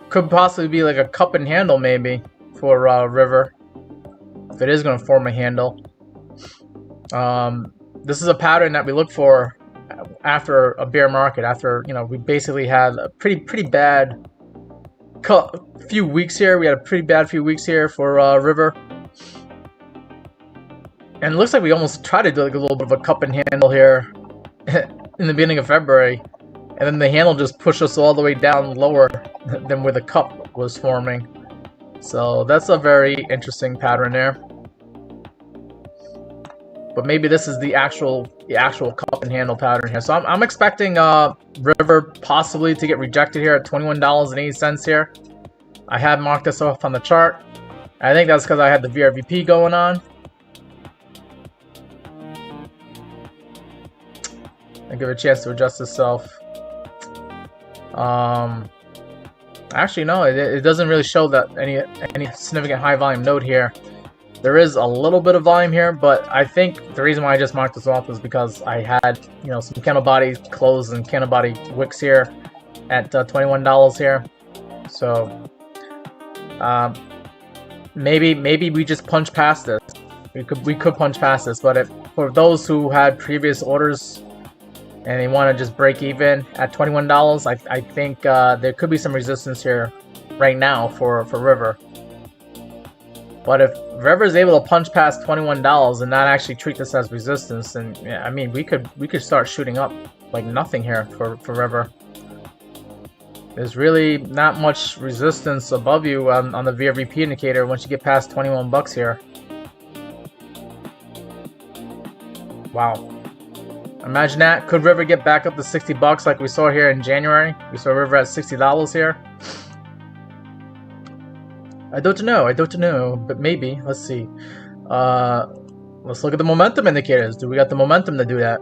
S1: Could possibly be like a cup and handle maybe for River, if it is going to form a handle. This is a pattern that we look for after a bear market. After, you know, we basically had a pretty bad few weeks here. We had a pretty bad few weeks here for River, and it looks like we almost tried to do like a little bit of a cup and handle here in the beginning of February, and then the handle just pushed us all the way down lower than where the cup was forming. So that's a very interesting pattern there. But maybe this is the actual cup and handle pattern here. So I'm expecting River possibly to get rejected here at $21.80 here. I have marked this off on the chart. I think that's because I had the VRVP going on. I'll give it a chance to adjust itself. Actually, no, it doesn't really show that any significant high volume node here. There is a little bit of volume here, but I think the reason why I just marked this off is because I had, you know, some candle body close and candle body wicks here at $21 here. So maybe we just punch past this. We could punch past this, but for those who had previous orders and they want to just break even at $21, I think there could be some resistance here right now for River. But if River is able to punch past $21 and not actually treat this as resistance, then yeah, I mean we could start shooting up like nothing here for River. There's really not much resistance above you on the VRVP indicator once you get past $21 here. Wow. Imagine that. Could River get back up to $60 like we saw here in January? We saw River at $60 here. I don't know, but maybe. Let's see. Let's look at the momentum indicators. Do we got the momentum to do that?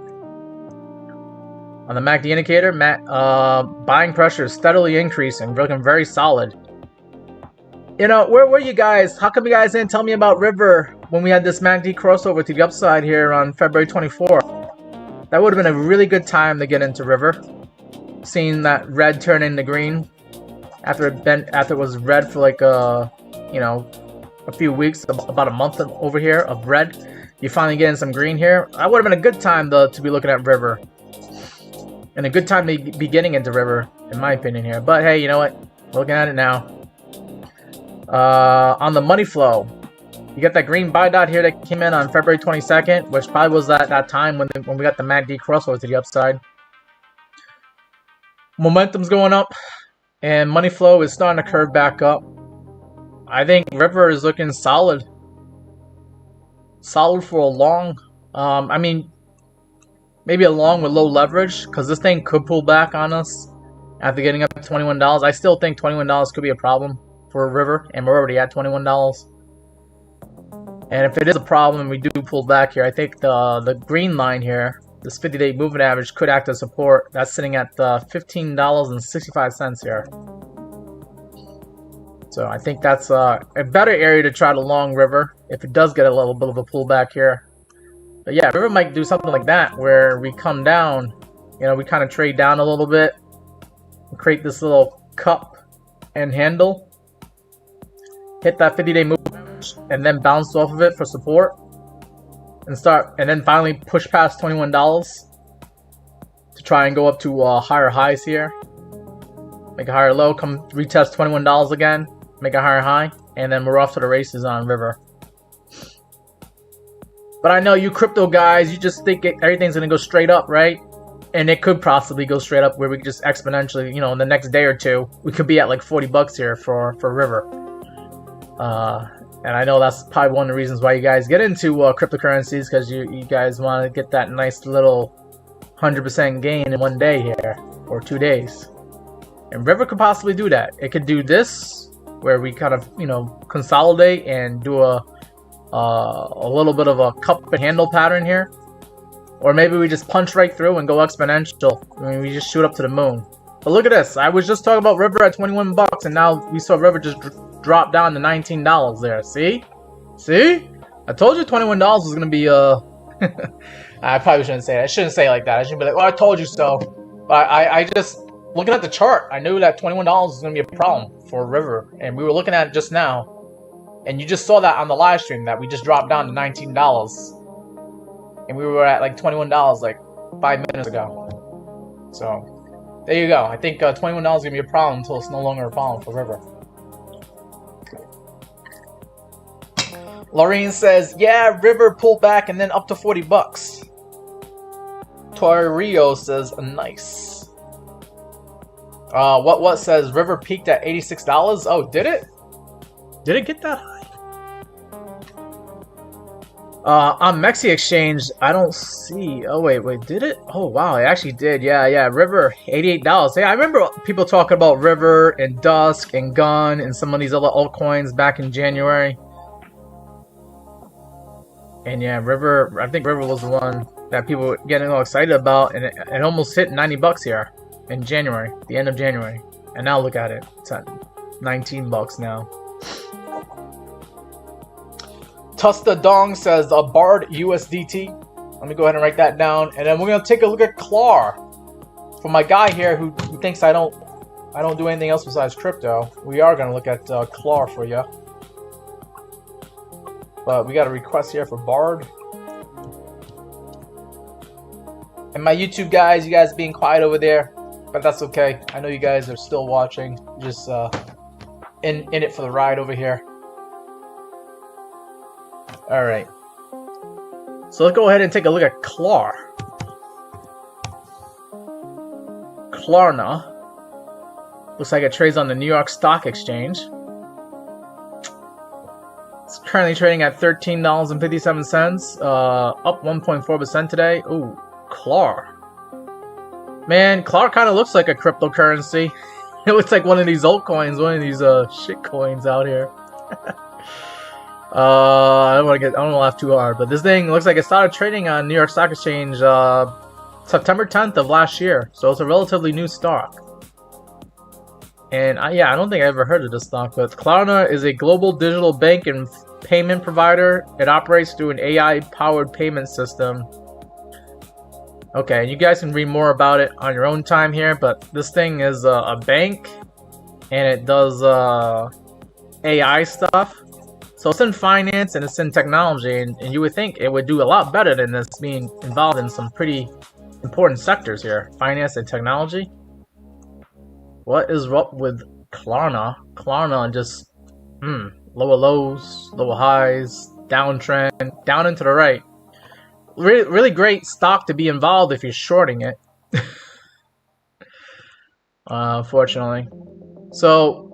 S1: On the MACD indicator, buying pressure is steadily increasing, looking very solid. You know, where were you guys? How come you guys didn't tell me about River when we had this MACD crossover to the upside here on February 24th? That would have been a really good time to get into River. Seeing that red turn into green after it was red for like you know, a few weeks, about a month over here of red. You finally getting some green here. That would have been a good time to be looking at River, and a good time to be getting into River, in my opinion here. But hey, you know what? Looking at it now. On the money flow, you got that green buy dot here that came in on February 22nd, which probably was at that time when we got the MACD crossover to the upside. Momentum's going up, and money flow is starting to curve back up. I think River is looking solid. Solid for a long. I mean, maybe a long with low leverage, because this thing could pull back on us after getting up to $21. I still think $21 could be a problem for River, and we're already at $21. And if it is a problem and we do pull back here, I think the green line here, this 50-day moving average, could act as support. That's sitting at $15.65 here. So I think that's a better area to try to long River if it does get a little bit of a pullback here. But yeah, River might do something like that where we come down, you know, we kind of trade down a little bit, and create this little cup and handle, hit that 50-day move, and then bounce off of it for support, and then finally push past $21 to try and go up to higher highs here. Make a higher low, come retest $21 again, make a higher high, and then we're off to the races on River. But I know you crypto guys, you just think everything's gonna go straight up, right? And it could possibly go straight up where we could just exponentially, you know, in the next day or two, we could be at like 40 bucks here for River. And I know that's probably one of the reasons why you guys get into cryptocurrencies, because you guys want to get that nice little 100% gain in one day here, or 2 days. And River could possibly do that. It could do this, where we kind of, you know, consolidate and do a little bit of a cup and handle pattern here. Or maybe we just punch right through and go exponential. I mean, we just shoot up to the moon. But look at this. I was just talking about River at 21 bucks, and now we saw River just drop down to $19 there. See? See? I told you $21 was going to be, I probably shouldn't say that. I shouldn't say it like that. I should be like, well, I told you so. But I just, looking at the chart, I knew that $21 was going to be a problem for River. And we were looking at it just now. And you just saw that on the live stream, that we just dropped down to $19. And we were at like $21 like 5 minutes ago. So, there you go. I think $21 is going to be a problem until it's no longer a problem for River. Lorraine says, yeah, River pulled back and then up to 40 bucks. Rio says, nice. What says River peaked at $86? Oh, did it? Did it get that high? On MEXC exchange, I don't see. Oh wait, did it? Oh wow, it actually did. Yeah, River, $88. Yeah, I remember people talking about River and Dusk and Gun and some of these other altcoins back in January. And yeah, River, I think River was the one that people were getting all excited about, and it almost hit 90 bucks here in January, the end of January. And now look at it, it's at 19 bucks now. Tusta Dong says a Bard USDT. Let me go ahead and write that down, and then we're gonna take a look at Clar. For my guy here who thinks I don't do anything else besides crypto, we are gonna look at Clar for you. But we got a request here for Bard. And my YouTube guys, you guys being quiet over there, but that's okay. I know you guys are still watching, just in it for the ride over here. All right. So let's go ahead and take a look at Clar. Klarna. Looks like it trades on the New York Stock Exchange. It's currently trading at $13.57, up 1.4% today. Ooh, Clar. Man, Clar kind of looks like a cryptocurrency. It looks like one of these altcoins, one of these shit coins out here. I don't want to laugh too hard, but this thing looks like it started trading on New York Stock Exchange September 10th of last year, so it's a relatively new stock. And I don't think I ever heard of this stock, but Klarna is a global digital bank and payment provider. It operates through an AI-powered payment system. Okay, you guys can read more about it on your own time here, but this thing is a bank, and it does AI stuff. So it's in finance and it's in technology, and you would think it would do a lot better than this, being involved in some pretty important sectors here, finance and technology. What is up with Klarna? Klarna just, lower lows, lower highs, downtrend, down and to the right. Really great stock to be involved if you're shorting it. Unfortunately. So,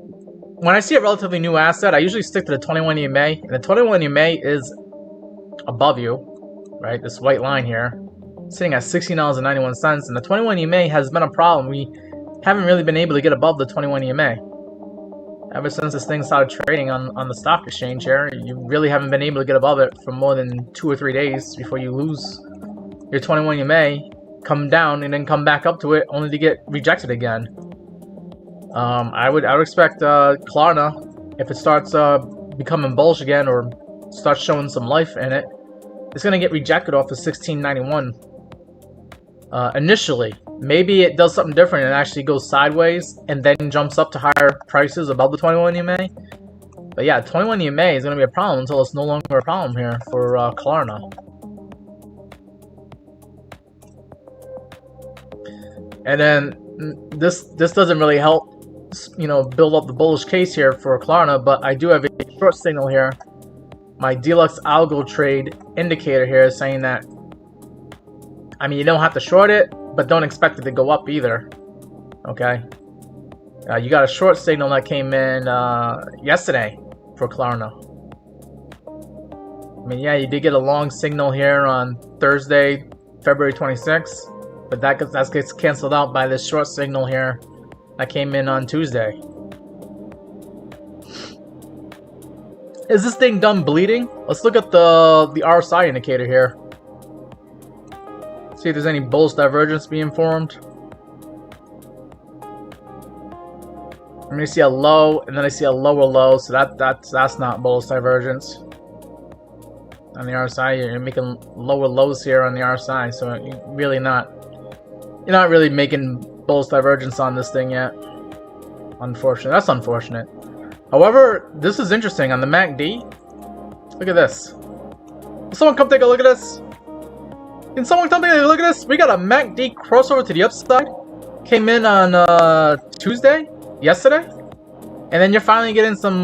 S1: when I see a relatively new asset, I usually stick to the 21 EMA. And the 21 EMA is above you, right? This white line here, sitting at $16.91. And the 21 EMA has been a problem. We haven't really been able to get above the 21 EMA. Ever since this thing started trading on the stock exchange here, you really haven't been able to get above it for more than 2 or 3 days before you lose your 21 EMA, come down, and then come back up to it only to get rejected again. I would expect Klarna, if it starts becoming bullish again or starts showing some life in it, it's going to get rejected off of 1691 initially. Maybe it does something different and actually goes sideways and then jumps up to higher prices above the 21 EMA. But yeah, 21 EMA is going to be a problem until it's no longer a problem here for Klarna. And then this doesn't really help, build up the bullish case here for Klarna, but I do have a short signal here. My DeluxeAlgo trade indicator here is saying that, I mean, you don't have to short it, but don't expect it to go up either. Okay. You got a short signal that came in yesterday for Klarna. I mean, yeah, you did get a long signal here on Thursday, February 26th, but that gets canceled out by this short signal here that came in on Tuesday. Is this thing done bleeding? Let's look at the RSI indicator here. See if there's any bullish divergence being formed. I'm gonna see a low, and then I see a lower low, so that's not bullish divergence. On the RSI, you're making lower lows here on the RSI, so you're not really making bullish divergence on this thing yet. Unfortunate. That's unfortunate. However, this is interesting on the MACD. Look at this. Can someone come take a look at this? Can someone come take a look at this? We got a MACD crossover to the upside. Came in on yesterday, and then you're finally getting some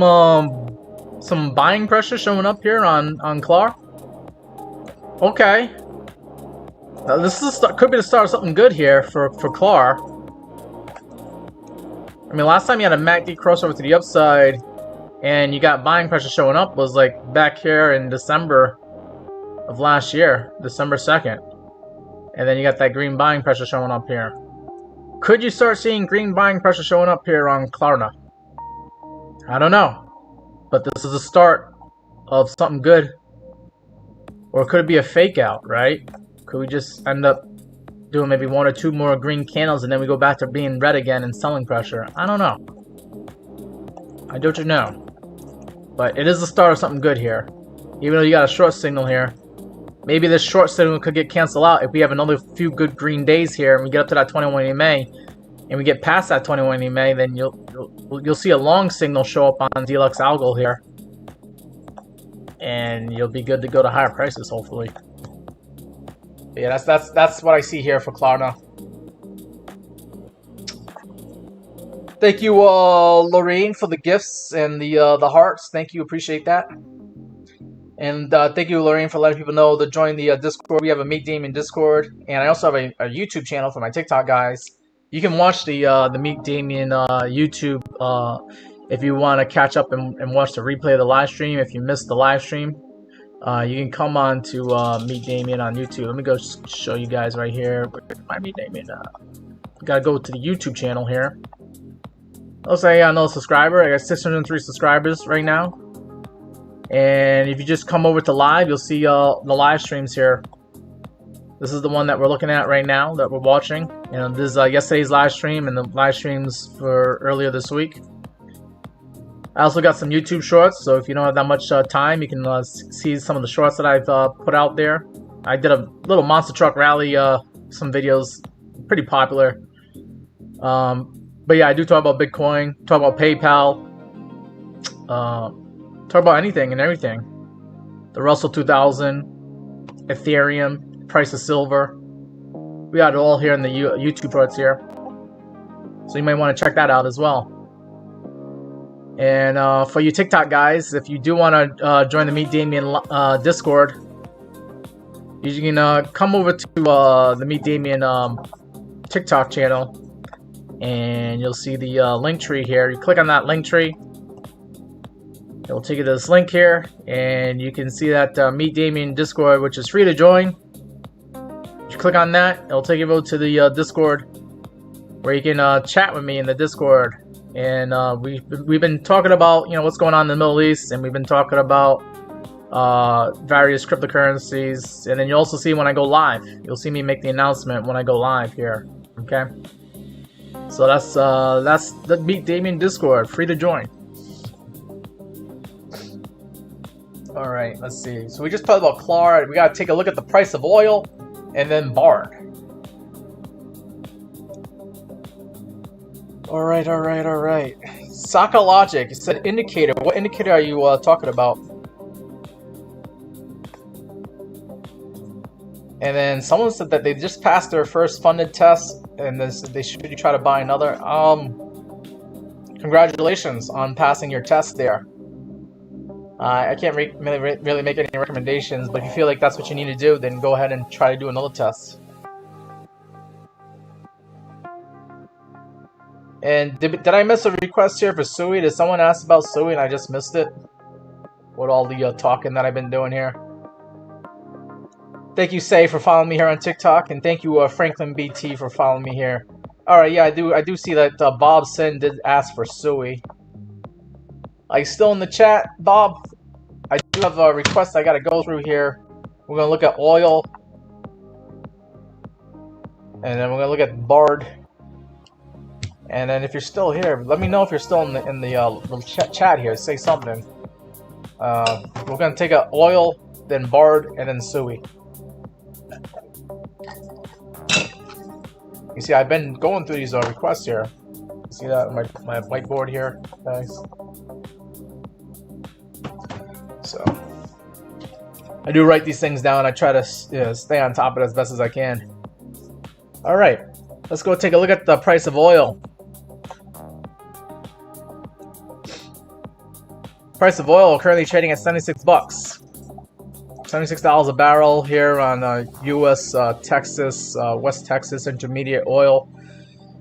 S1: buying pressure showing up here on Clar. Okay, this could be the start of something good here for Clar. I mean, last time you had a MACD crossover to the upside, and you got buying pressure showing up was like back here in December of last year, December 2nd, and then you got that green buying pressure showing up here. Could you start seeing green buying pressure showing up here on Klarna? I don't know. But this is the start of something good. Or could it be a fake out, right? Could we just end up doing maybe 1 or 2 more green candles and then we go back to being red again and selling pressure? I don't know. I don't know. But it is the start of something good here. Even though you got a short signal here. Maybe this short signal could get canceled out if we have another few good green days here and we get up to that 21 EMA and we get past that 21 EMA, then you'll see a long signal show up on DeluxeAlgo here, and you'll be good to go to higher prices hopefully. But yeah, that's what I see here for Klarna. Thank you, Lorraine, for the gifts and the hearts. Thank you, appreciate that. And thank you, Lorraine, for letting people know to join the Discord. We have a Meet Damien Discord, and I also have a YouTube channel for my TikTok guys. You can watch the Meet Damien YouTube if you want to catch up and watch the replay of the live stream. If you missed the live stream, you can come on to Meet Damien on YouTube. Let me go show you guys right here. My Meet Damien. Gotta go to the YouTube channel here. I'll say no subscriber. I got 603 subscribers right now. And if you just come over to live, you'll see the live streams here. This is the one that we're looking at right now, that we're watching. You know, this is yesterday's live stream and the live streams for earlier this week. I also got some YouTube shorts, so if you don't have that much time, you can see some of the shorts that I've put out there. I did a little monster truck rally, some videos, pretty popular. But yeah, I do talk about Bitcoin, talk about PayPal, talk about anything and everything. The Russell 2000, Ethereum, price of silver. We got it all here in the YouTube shorts here. So you might want to check that out as well. And for you TikTok guys, if you do want to join the Meet Damien Discord, you can come over to the Meet Damien TikTok channel, and you'll see the link tree here. You click on that link tree. It'll take you to this link here, and you can see that Meet Damien Discord, which is free to join. If you click on that, it'll take you over to the Discord, where you can chat with me in the Discord. And we've been talking about what's going on in the Middle East, and we've been talking about various cryptocurrencies. And then you'll also see when I go live. You'll see me make the announcement when I go live here. Okay. So that's the Meet Damien Discord, free to join. All right, let's see. So we just talked about Clar. We got to take a look at the price of oil and then BARD. All right. Psychologic. It said indicator. What indicator are you talking about? And then someone said that they just passed their first funded test, and they should try to buy another. Congratulations on passing your test there. I can't really make any recommendations, but if you feel like that's what you need to do, then go ahead and try to do another test. And did I miss a request here for Sui? Did someone ask about Sui and I just missed it? With all the talking that I've been doing here. Thank you, Say, for following me here on TikTok, and thank you, Franklin BT, for following me here. All right, yeah, I do see that Bob Sin did ask for Sui. Are you still in the chat, Bob? I do have a request I got to go through here. We're gonna look at oil, and then we're gonna look at Bard. And then if you're still here, let me know if you're still in the little chat here. Say something. We're gonna take a oil, then Bard, and then Sui. You see, I've been going through these requests here. You see that on my whiteboard here, guys? So I do write these things down. I try to stay on top of it as best as I can. All right, let's go take a look at the price of oil. Price of oil currently trading at 76 bucks. $76 a barrel here on U.S. Texas, West Texas Intermediate oil.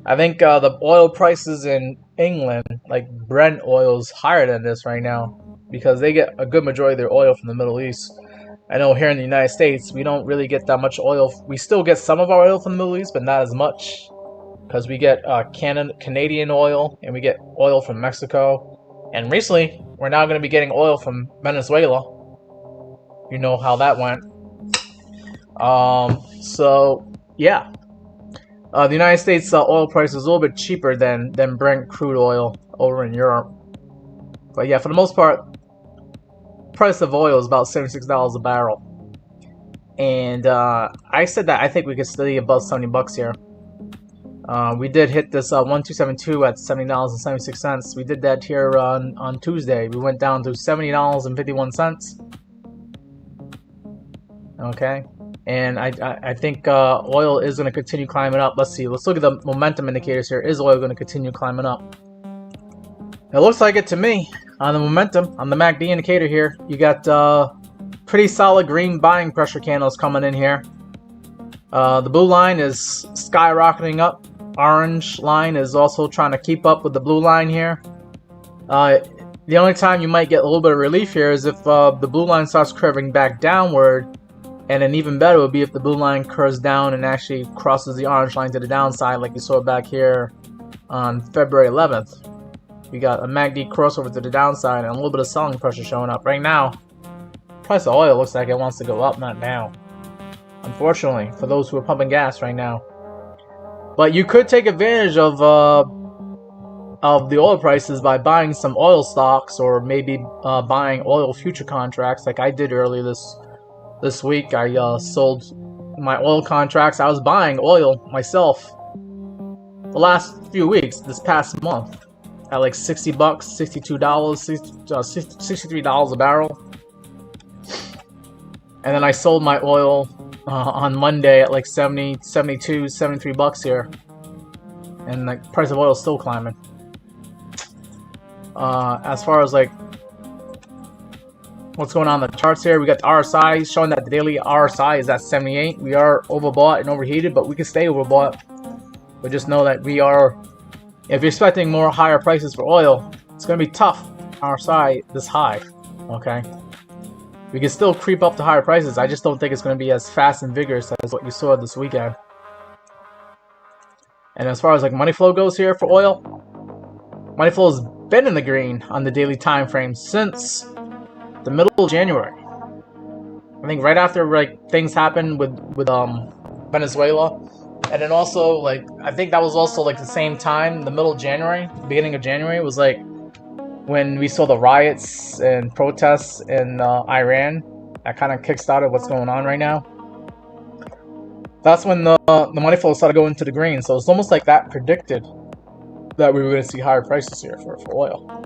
S1: I think the oil prices in England, like Brent oil, is higher than this right now because they get a good majority of their oil from the Middle East. I know here in the United States, we don't really get that much oil. We still get some of our oil from the Middle East, but not as much because we get Canadian oil and we get oil from Mexico. And recently, we're now going to be getting oil from Venezuela. You know how that went. So yeah, the United States oil price is a little bit cheaper than Brent crude oil over in Europe. But yeah, for the most part, price of oil is about $76 a barrel. And I said that I think we could stay above 70 bucks here. We did hit this 1272 at $70.76. We did that here on Tuesday. We went down to $70.51. Okay, and I think oil is going to continue climbing up. Let's see. Let's look at the momentum indicators here. Is oil going to continue climbing up? It looks like it to me. On the momentum, on the MACD indicator here, you got pretty solid green buying pressure candles coming in here. The blue line is skyrocketing up. Orange line is also trying to keep up with the blue line here. The only time you might get a little bit of relief here is if the blue line starts curving back downward. And then even better would be if the blue line curves down and actually crosses the orange line to the downside like you saw back here on February 11th. We got a MACD crossover to the downside and a little bit of selling pressure showing up. Right now, price of oil looks like it wants to go up, not down. Unfortunately, for those who are pumping gas right now. But you could take advantage of the oil prices by buying some oil stocks or maybe buying oil future contracts like I did earlier this week. I sold my oil contracts. I was buying oil myself the last few weeks, this past month, at like 60 bucks, $62, $63 a barrel. And then I sold my oil on Monday at like 70, 72, 73 bucks here. And the price of oil is still climbing. As far as like what's going on in the charts here, we got the RSI showing that the daily RSI is at 78. We are overbought and overheated, but we can stay overbought. But just know that we are, if you're expecting more higher prices for oil, it's going to be tough. RSI this high, okay? We can still creep up to higher prices. I just don't think it's going to be as fast and vigorous as what you saw this weekend. And as far as like money flow goes here for oil, money flow has been in the green on the daily time frame since the middle of January. I think right after like things happened with Venezuela, and then also like I think that was also like the same time, the middle of January, beginning of January was like when we saw the riots and protests in Iran. That kind of kickstarted what's going on right now. That's when the money flow started going to the green. So it's almost like that predicted that we were going to see higher prices here for oil.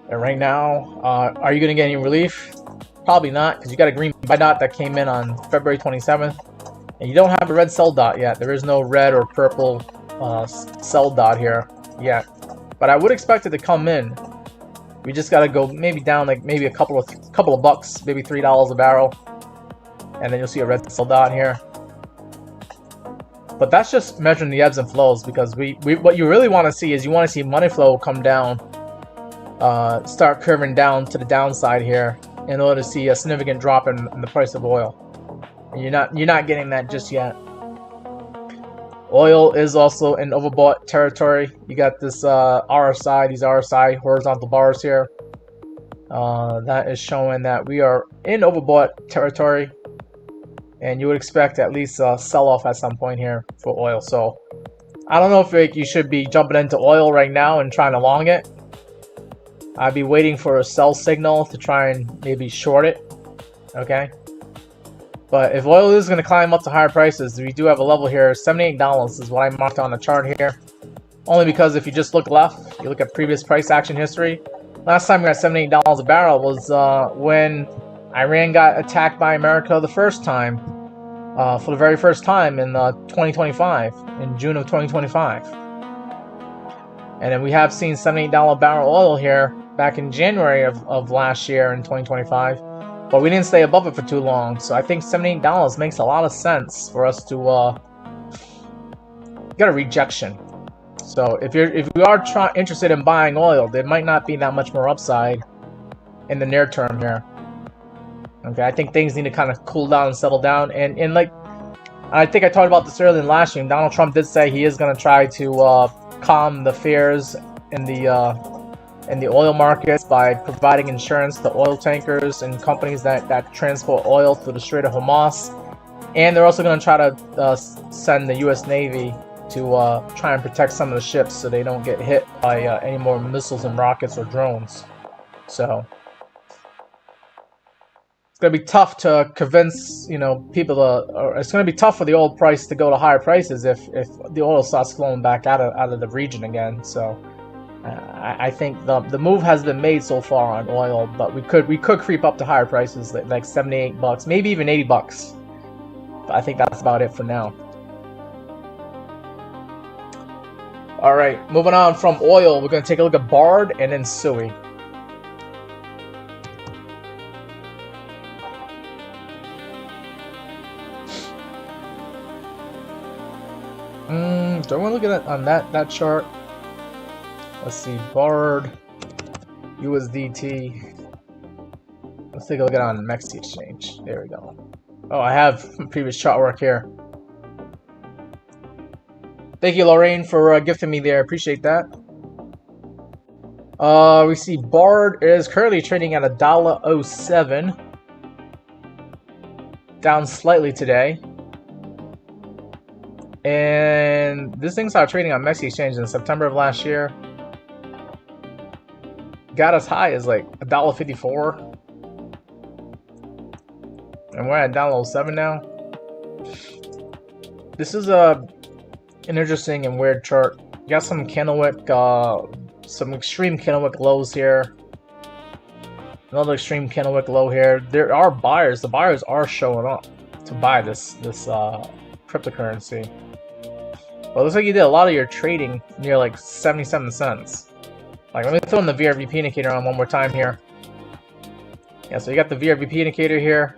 S1: And right now, are you going to get any relief? Probably not, because you got a green buy dot that came in on February 27th. And you don't have a red sell dot yet. There is no red or purple sell dot here yet. But I would expect it to come in We just gotta go maybe down like maybe a couple of bucks, maybe $3 a barrel, and then you'll see a red still dot here. But that's just measuring the ebbs and flows, because what you really want to see is you want to see money flow come down, start curving down to the downside here in order to see a significant drop in the price of oil. And you're not getting that just yet. Oil is also in overbought territory. You got this RSI, these RSI horizontal bars here. That is showing that we are in overbought territory, and you would expect at least a sell-off at some point here for oil. So I don't know if you should be jumping into oil right now and trying to long it. I'd be waiting for a sell signal to try and maybe short it. Okay. But if oil is going to climb up to higher prices, we do have a level here. $78 is what I marked on the chart here. Only because if you just look left, you look at previous price action history. Last time we got $78 a barrel was when Iran got attacked by America the first time. For the very first time in 2025, in June of 2025. And then we have seen $78 barrel oil here back in January of last year in 2025. But we didn't stay above it for too long, so I think $78 makes a lot of sense for us to get a rejection. So if you are interested in buying oil, there might not be that much more upside in the near term here. Okay, I think things need to kind of cool down and settle down, and like I think I talked about this earlier in last stream. Donald Trump did say he is going to try to calm the fears in the oil markets by providing insurance to oil tankers and companies that transport oil through the Strait of Hormuz. And they're also going to try to send the U.S. Navy to try and protect some of the ships so they don't get hit by any more missiles and rockets or drones. So it's going to be tough to convince people or it's going to be tough for the oil price to go to higher prices if the oil starts flowing back out of the region again. So I think the move has been made so far on oil, but we could creep up to higher prices like $78, maybe even $80. But I think that's about it for now. All right, moving on from oil, we're going to take a look at Bard and then SUI. Do I want to look at it on that chart? Let's see, Bard, USDT. Let's take a look at it on MEXC exchange. There we go. Oh, I have previous chart work here. Thank you, Lorraine, for gifting me there. Appreciate that. We see Bard is currently trading at $1.07. Down slightly today. And this thing started trading on MEXC exchange in September of last year. Got as high as like $1.54. And we're at $1.07 now. This is an interesting and weird chart. You got some candlewick, some extreme candlewick lows here. Another extreme candlewick low here. There are buyers. The buyers are showing up to buy this cryptocurrency. Well, it looks like you did a lot of your trading near like 77 cents. Like, let me throw in the VRVP indicator on one more time here. Yeah, so you got the VRVP indicator here.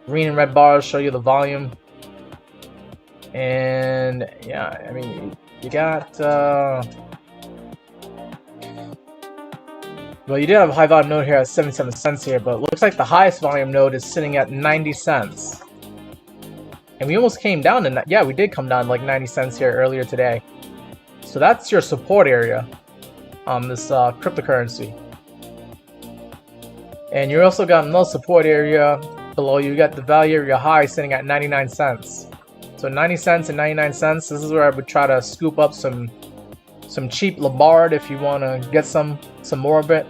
S1: Green and red bars show you the volume. And yeah, I mean, you got well, you did have a high volume node here at 77 cents here, but it looks like the highest volume node is sitting at 90 cents. And we almost came down to, yeah, we did come down to like 90 cents here earlier today. So that's your support area on this cryptocurrency. And you also got another support area below you. You got the value area high sitting at 99 cents. So 90 cents and 99 cents. This is where I would try to scoop up some cheap Labard if you want to get some more of it.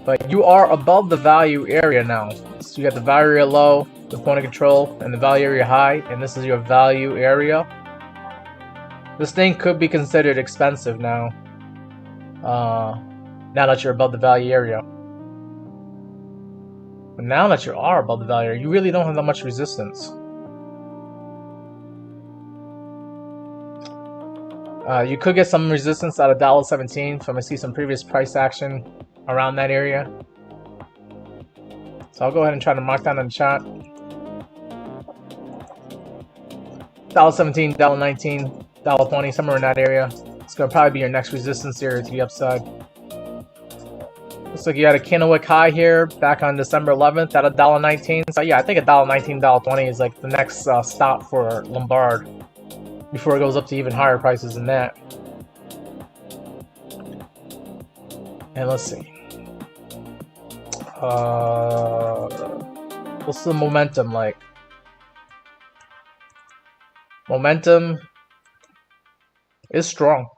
S1: But you are above the value area now. So you got the value area low, the point of control, and the value area high, and this is your value area. This thing could be considered expensive now. Now that you're above the value area. But now that you are above the value area, you really don't have that much resistance. You could get some resistance at $1.17 from I see some previous price action around that area. So I'll go ahead and try to mark down in the chart. $1.17, $1.19, $1.20, somewhere in that area. It's gonna probably be your next resistance area to the upside. Looks like you had a candle wick high here back on December 11th at $1.19. So yeah, I think $1.19, $1.20 is like the next stop for Lombard before it goes up to even higher prices than that. And let's see. What's the momentum like? Momentum is strong.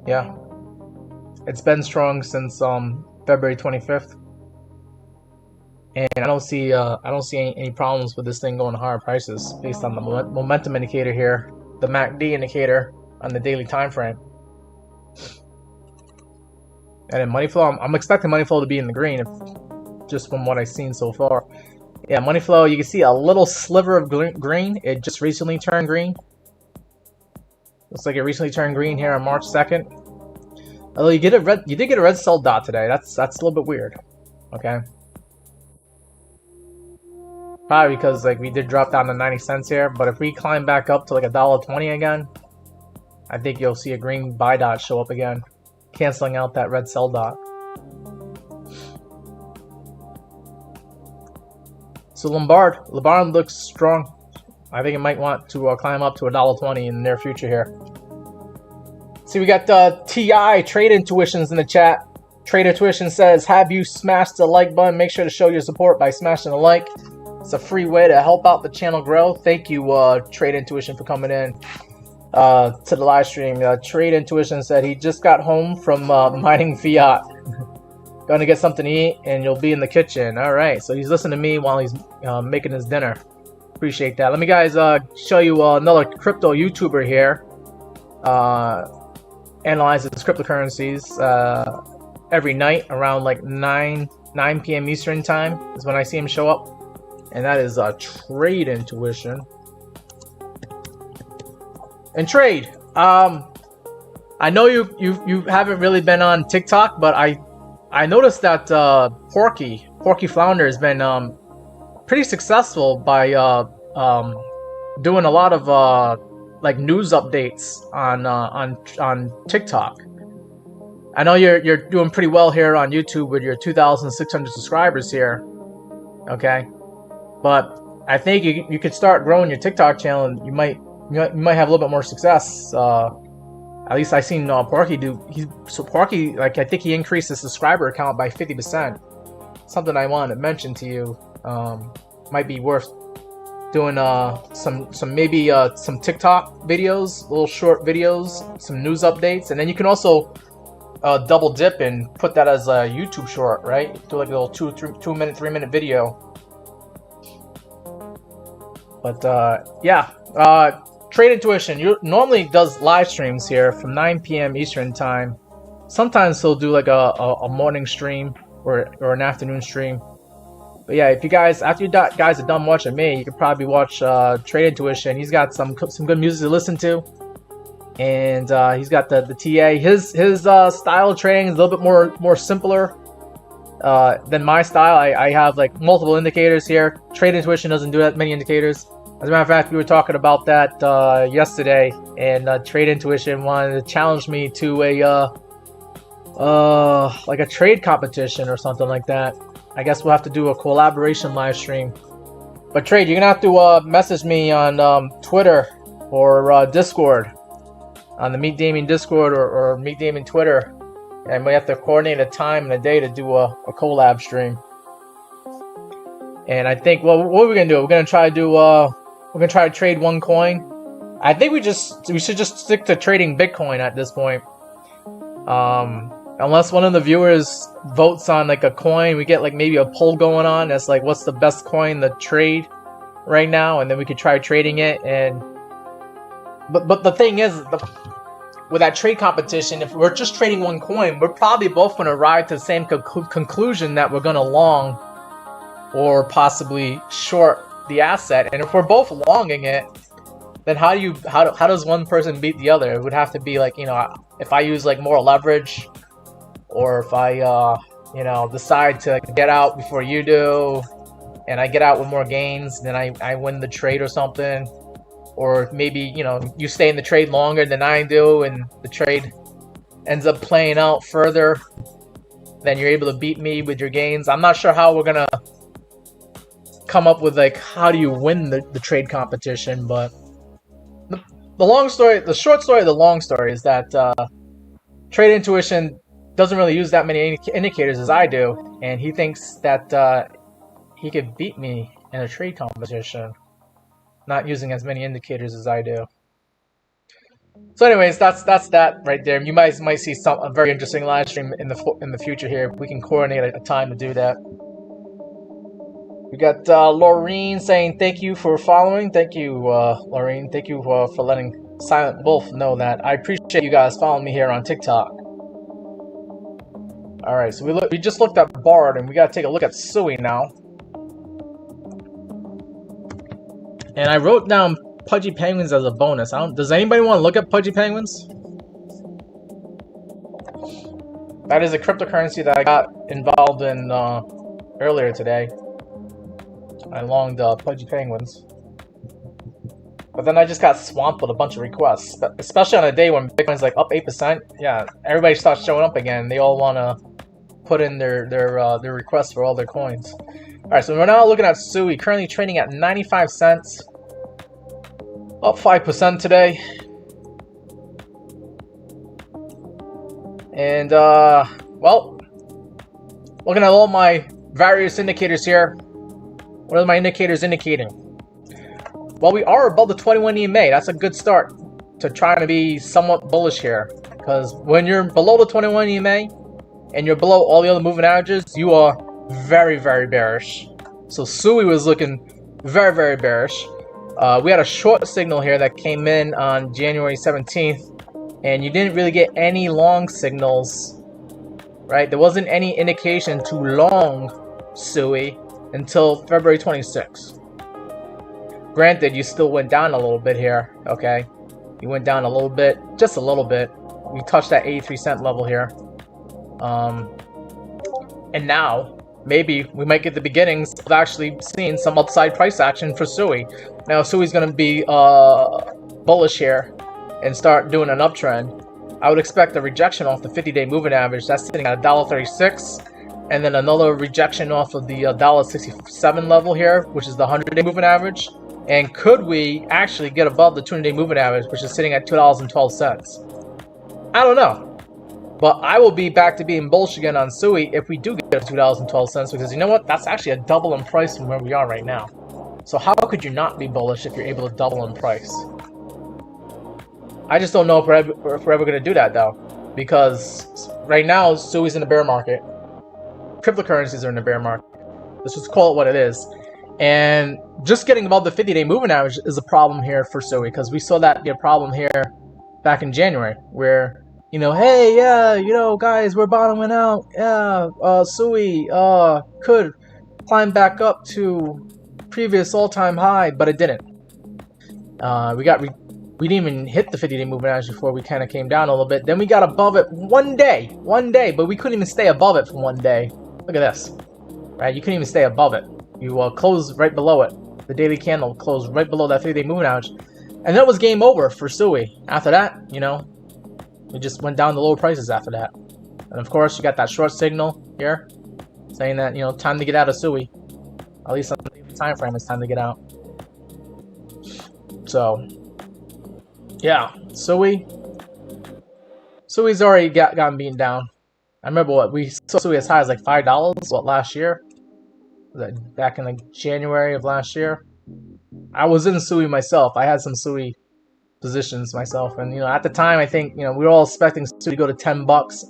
S1: Yeah. It's been strong since February 25th. And I don't see any problems with this thing going to higher prices based on the momentum indicator here, the MACD indicator on the daily time frame. And in money flow, I'm expecting money flow to be in the green, just from what I've seen so far. Yeah, money flow, you can see a little sliver of green. It just recently turned green. Looks like it recently turned green here on March 2nd. Although you did get a red sell dot today. That's a little bit weird. Okay. Probably because like we did drop down to 90 cents here, but if we climb back up to like $1.20 again, I think you'll see a green buy dot show up again, canceling out that red sell dot. So Lombard looks strong. I think it might want to climb up to $1.20 in the near future here. See, we got TI Trade Intuitions in the chat. Trade Intuition says, have you smashed the like button? Make sure to show your support by smashing a like. It's a free way to help out the channel grow. Thank you, Trade Intuition, for coming in to the live stream. Trade Intuition said he just got home from mining fiat. Going to get something to eat, and you'll be in the kitchen. All right, so he's listening to me while he's making his dinner. Appreciate that. Let me, guys, show you another crypto YouTuber here. Analyzes cryptocurrencies every night around like 9 p.m. Eastern time is when I see him show up. And that is Trade Intuition. And Trade, I know you haven't really been on TikTok, but I noticed that Porky Flounder has been pretty successful by doing a lot of like news updates on TikTok. I know you're doing pretty well here on YouTube with your 2,600 subscribers here. Okay. But I think you could start growing your TikTok channel, and you might have a little bit more success. At least I seen Porky do. Porky, like, I think he increased his subscriber count by 50%. Something I wanted to mention to you. Might be worth doing some TikTok videos, little short videos, some news updates, and then you can also double dip and put that as a YouTube short, right? Do like a little 3 minute video. But yeah, Trade Intuition normally does live streams here from 9 p.m. Eastern time. Sometimes he'll do like a morning stream or an afternoon stream. But yeah, if you guys, after you guys are done watching me, you could probably watch Trade Intuition. He's got some good music to listen to, and he's got the TA. His style of trading is a little bit more simpler than my style. I have like multiple indicators here. Trade Intuition doesn't do that many indicators. As a matter of fact, we were talking about that yesterday, and Trade Intuition wanted to challenge me to like a trade competition or something like that. I guess we'll have to do a collaboration live stream. But Trade, you're gonna have to message me on Twitter or Discord, on the Meet Damien Discord or Meet Damien Twitter, and we have to coordinate a time and a day to do a collab stream. And I think, well, what are we gonna do? We're gonna try to trade one coin. I think we should just stick to trading Bitcoin at this point. Unless one of the viewers votes on like a coin, we get like maybe a poll going on that's like, what's the best coin to trade right now, and then we could try trading it. And but the thing is, with that trade competition, if we're just trading one coin, we're probably both going to arrive to the same conclusion that we're going to long or possibly short the asset. And if we're both longing it, then how does one person beat the other? It would have to be like, you know, if I use like more leverage, or if I you know, decide to get out before you do, and I get out with more gains, then I win the trade or something. Or maybe, you know, you stay in the trade longer than I do, and the trade ends up playing out further, then you're able to beat me with your gains. I'm not sure how we're gonna come up with like how do you win the trade competition, but the short story of the long story is that Trade Intuition doesn't really use that many indicators as I do, and he thinks that he could beat me in a trade competition, not using as many indicators as I do. So, anyways, that's that right there. You might see a very interesting live stream in the future here. We can coordinate a time to do that. We got Laureen saying thank you for following. Thank you, Laureen. Thank you for letting Silent Wolf know that. I appreciate you guys following me here on TikTok. All right, so we just looked at Bard, and we got to take a look at Sui now. And I wrote down Pudgy Penguins as a bonus. Does anybody want to look at Pudgy Penguins? That is a cryptocurrency that I got involved in earlier today. I longed Pudgy Penguins. But then I just got swamped with a bunch of requests. Especially on a day when Bitcoin's like up 8%. Yeah, everybody starts showing up again. They all want to put in their requests for all their coins. Alright, so we're now looking at Sui, currently trading at 95 cents. Up 5% today. And, well, looking at all my various indicators here. What are my indicators indicating? Well, we are above the 21 EMA. That's a good start to trying to be somewhat bullish here. Because when you're below the 21 EMA, and you're below all the other moving averages, you are very, very bearish. So Sui was looking very, very bearish. We had a short signal here that came in on January 17th, and you didn't really get any long signals, right? There wasn't any indication to long Sui until February 26th. Granted, you still went down a little bit here, okay? You went down a little bit, just a little bit. We touched that 83-cent level here. And now, maybe we might get the beginnings of actually seeing some upside price action for Sui. Now, Sui's going to be bullish here and start doing an uptrend. I would expect a rejection off the 50-day moving average. That's sitting at $1.36. And then another rejection off of the $1.67 level here, which is the 100-day moving average. And could we actually get above the 200-day moving average, which is sitting at $2.12? I don't know. But I will be back to being bullish again on Sui if we do get to $2.12, because you know what? That's actually a double in price from where we are right now. So how could you not be bullish if you're able to double in price? I just don't know if we're ever going to do that, though. Because right now, Sui's in the bear market. Cryptocurrencies are in the bear market. Let's just call it what it is. And just getting above the 50-day moving average is a problem here for Sui, because we saw that be a problem here back in January, where, you know, hey, yeah, you know, guys, we're bottoming out. Yeah, Sui could climb back up to previous all-time high, but it didn't. We didn't even hit the 50-day moving average before we kind of came down a little bit. Then we got above it one day, but we couldn't even stay above it for one day. Look at this, right? You couldn't even stay above it. You closed right below it. The daily candle closed right below that 50-day moving average. And that was game over for Sui. After that, you know, we just went down to lower prices after that. And of course, you got that short signal here saying that, you know, time to get out of Sui. At least on the time frame, it's time to get out. So, yeah, Sui's already gotten beaten down. I remember what we saw Sui as high as like $5. What, last year? Was that back in like January of last year? I was in Sui myself. I had some Sui positions myself, and you know, at the time, I think, you know, we were all expecting Sui to go to $10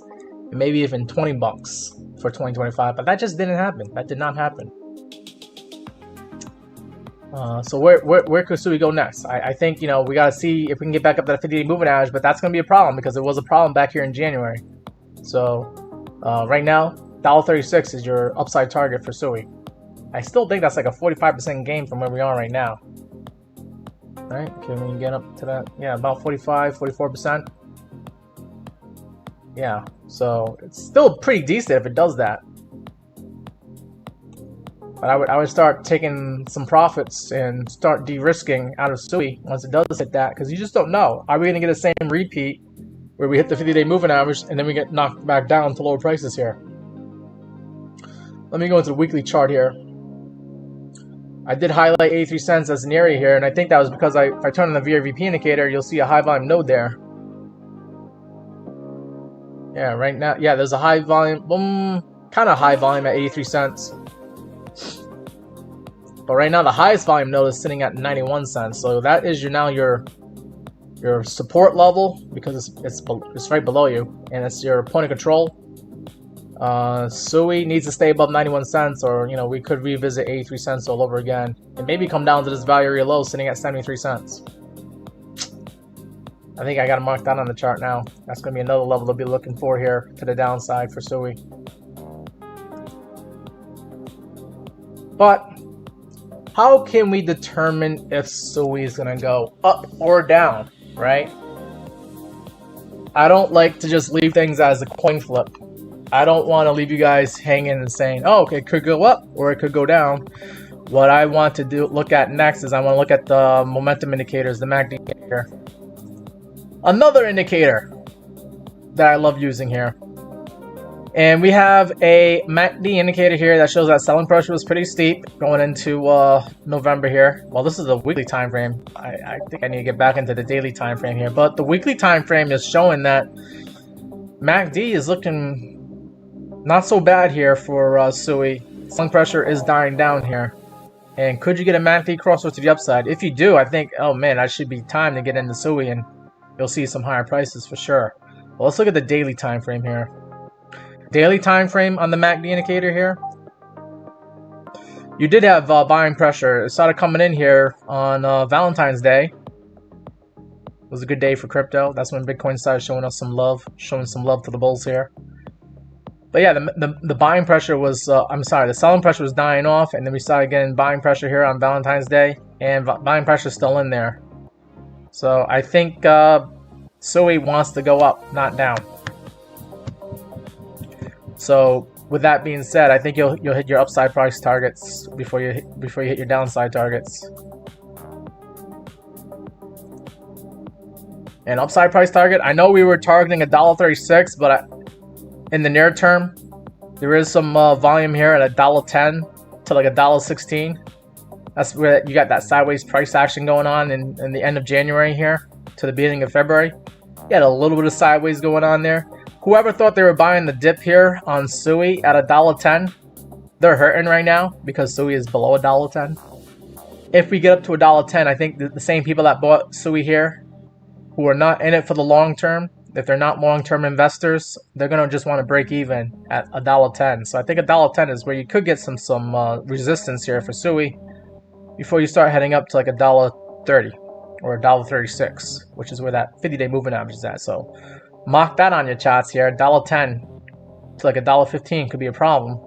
S1: and maybe even $20 for 2025, but that just didn't happen. That did not happen. So where could Sui go next? I think, you know, we gotta see if we can get back up to that 50-day moving average, but that's gonna be a problem because it was a problem back here in January. So right now, $1.36 is your upside target for Sui. I still think that's like a 45% gain from where we are right now. right? Can we get up to that? Yeah, about 45, 44%. Yeah, so it's still pretty decent if it does that. But I would start taking some profits and start de-risking out of SUI once it does hit that, because you just don't know. Are we going to get the same repeat where we hit the 50-day moving average and then we get knocked back down to lower prices here? Let me go into the weekly chart here. I did highlight 83 cents as an area here, and I think that was because if I turn on the VRVP indicator, you'll see a high volume node there. Yeah, right now, yeah, there's a high volume, kind of high volume at 83 cents. But right now, the highest volume node is sitting at 91 cents. So that is your support level, because it's right below you, and it's your point of control. SUI needs to stay above 91 cents, or we could revisit 83 cents all over again, and maybe come down to this value area low sitting at 73 cents. I think I got to mark that on the chart now. That's going to be another level to be looking for here to the downside for SUI. But how can we determine if SUI is going to go up or down, right? I don't like to just leave things as a coin flip. I don't want to leave you guys hanging and saying, oh, okay, it could go up or it could go down. What I want to look at next is I want to look at the momentum indicators, the MACD indicator. Another indicator that I love using here. And we have a MACD indicator here that shows that selling pressure was pretty steep going into November here. Well, this is a weekly time frame. I think I need to get back into the daily time frame here. But the weekly time frame is showing that MACD is looking not so bad here for SUI. Selling pressure is dying down here. And could you get a MACD crossover to the upside? If you do, I think, oh man, that should be time to get into SUI, and you'll see some higher prices for sure. Well, let's look at the daily time frame here. Daily time frame on the MACD indicator here. You did have buying pressure. It started coming in here on Valentine's Day. It was a good day for crypto. That's when Bitcoin started showing us some love, showing some love to the bulls here. But yeah, the buying pressure was, the selling pressure was dying off, and then we started getting buying pressure here on Valentine's Day, and buying pressure is still in there. So I think SUI wants to go up, not down. So with that being said, I think you'll hit your upside price targets before you hit your downside targets. And upside price target, I know we were targeting $1.36, but in the near term, there is some volume here at $1.10 to like $1.16. That's where you got that sideways price action going on in the end of January here to the beginning of February. You had a little bit of sideways going on there. Whoever thought they were buying the dip here on SUI at $1.10, they're hurting right now because SUI is below $1.10. If we get up to $1.10, I think the same people that bought SUI here, who are not in it for the long term, if they're not long-term investors, they're going to just want to break even at $1.10. So I think $1.10 is where you could get some resistance here for SUI before you start heading up to like $1.30 or $1.36, which is where that 50-day moving average is at. So mark that on your charts here. $1.10 to like $1.15 could be a problem.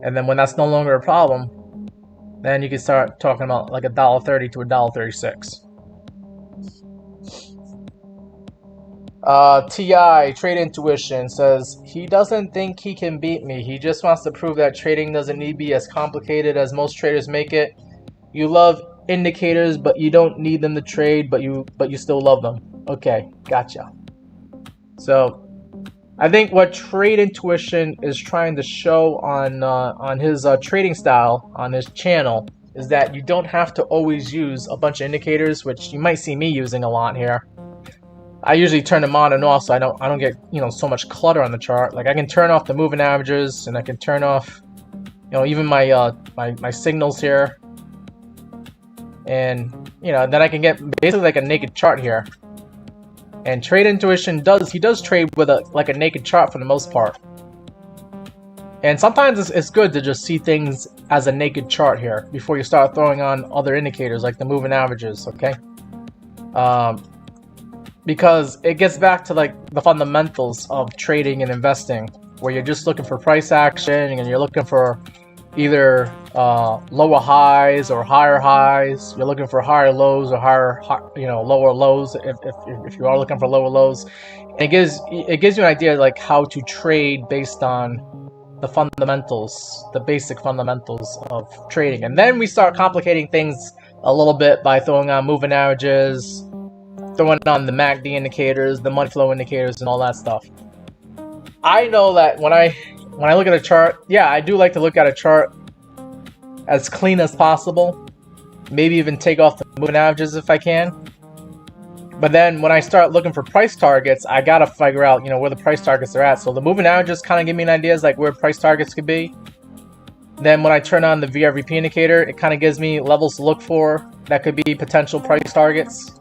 S1: And then when that's no longer a problem, then you can start talking about like $1.30 to $1.36. TI Trade Intuition says he doesn't think he can beat me. He just wants to prove that trading doesn't need to be as complicated as most traders make it. You love indicators, but you don't need them to trade, but you still love them. Okay, gotcha. So I think what Trade Intuition is trying to show on his trading style on his channel is that you don't have to always use a bunch of indicators, which you might see me using a lot here. I usually turn them on and off so I don't get so much clutter on the chart. Like I can turn off the moving averages, and I can turn off even my my signals here, and then I can get basically like a naked chart here. And Trade Intuition does trade with a naked chart for the most part. And sometimes it's good to just see things as a naked chart here before you start throwing on other indicators like the moving averages, okay? Because it gets back to like the fundamentals of trading and investing, where you're just looking for price action and you're looking for either lower highs or higher highs. You're looking for higher lows or lower lows if you are looking for lower lows. And it gives you an idea like how to trade based on the fundamentals, the basic fundamentals of trading. And then we start complicating things a little bit by throwing on moving averages, throwing on the MACD indicators, the money flow indicators, and all that stuff. I know that when I look at a chart, yeah, I do like to look at a chart as clean as possible. Maybe even take off the moving averages if I can. But then when I start looking for price targets, I gotta figure out, where the price targets are at. So the moving averages kind of give me an idea like where price targets could be. Then when I turn on the VRVP indicator, it kind of gives me levels to look for that could be potential price targets.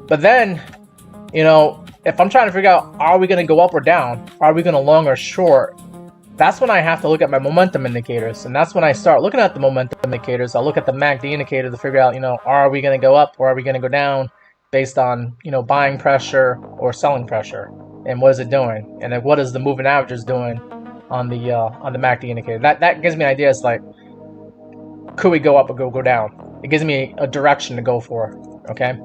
S1: But then, if I'm trying to figure out, are we going to go up or down? Are we going to long or short? That's when I have to look at my momentum indicators. And that's when I start looking at the momentum indicators. I'll look at the MACD indicator to figure out, are we going to go up or are we going to go down based on, buying pressure or selling pressure? And what is it doing? And then what is the moving averages doing on the MACD indicator? That gives me an idea. It's like, could we go up or go down? It gives me a direction to go for, okay?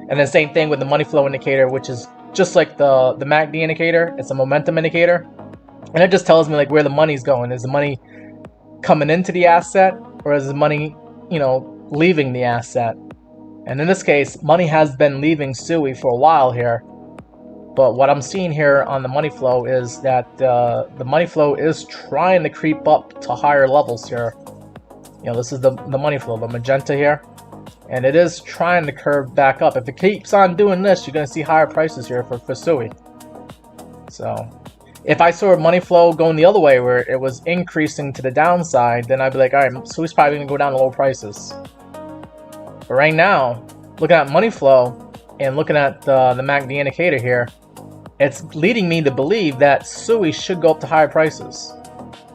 S1: And then same thing with the money flow indicator, which is just like the MACD indicator. It's a momentum indicator. And it just tells me like where the money's going. Is the money coming into the asset or is the money, leaving the asset? And in this case, money has been leaving SUI for a while here. But what I'm seeing here on the money flow is that the money flow is trying to creep up to higher levels here. This is the money flow, the magenta here. And it is trying to curve back up. If it keeps on doing this, you're going to see higher prices here for SUI. So if I saw money flow going the other way where it was increasing to the downside, then I'd be like, all right, SUI's probably going to go down to lower prices. But right now, looking at money flow and looking at the MACD indicator here, it's leading me to believe that SUI should go up to higher prices.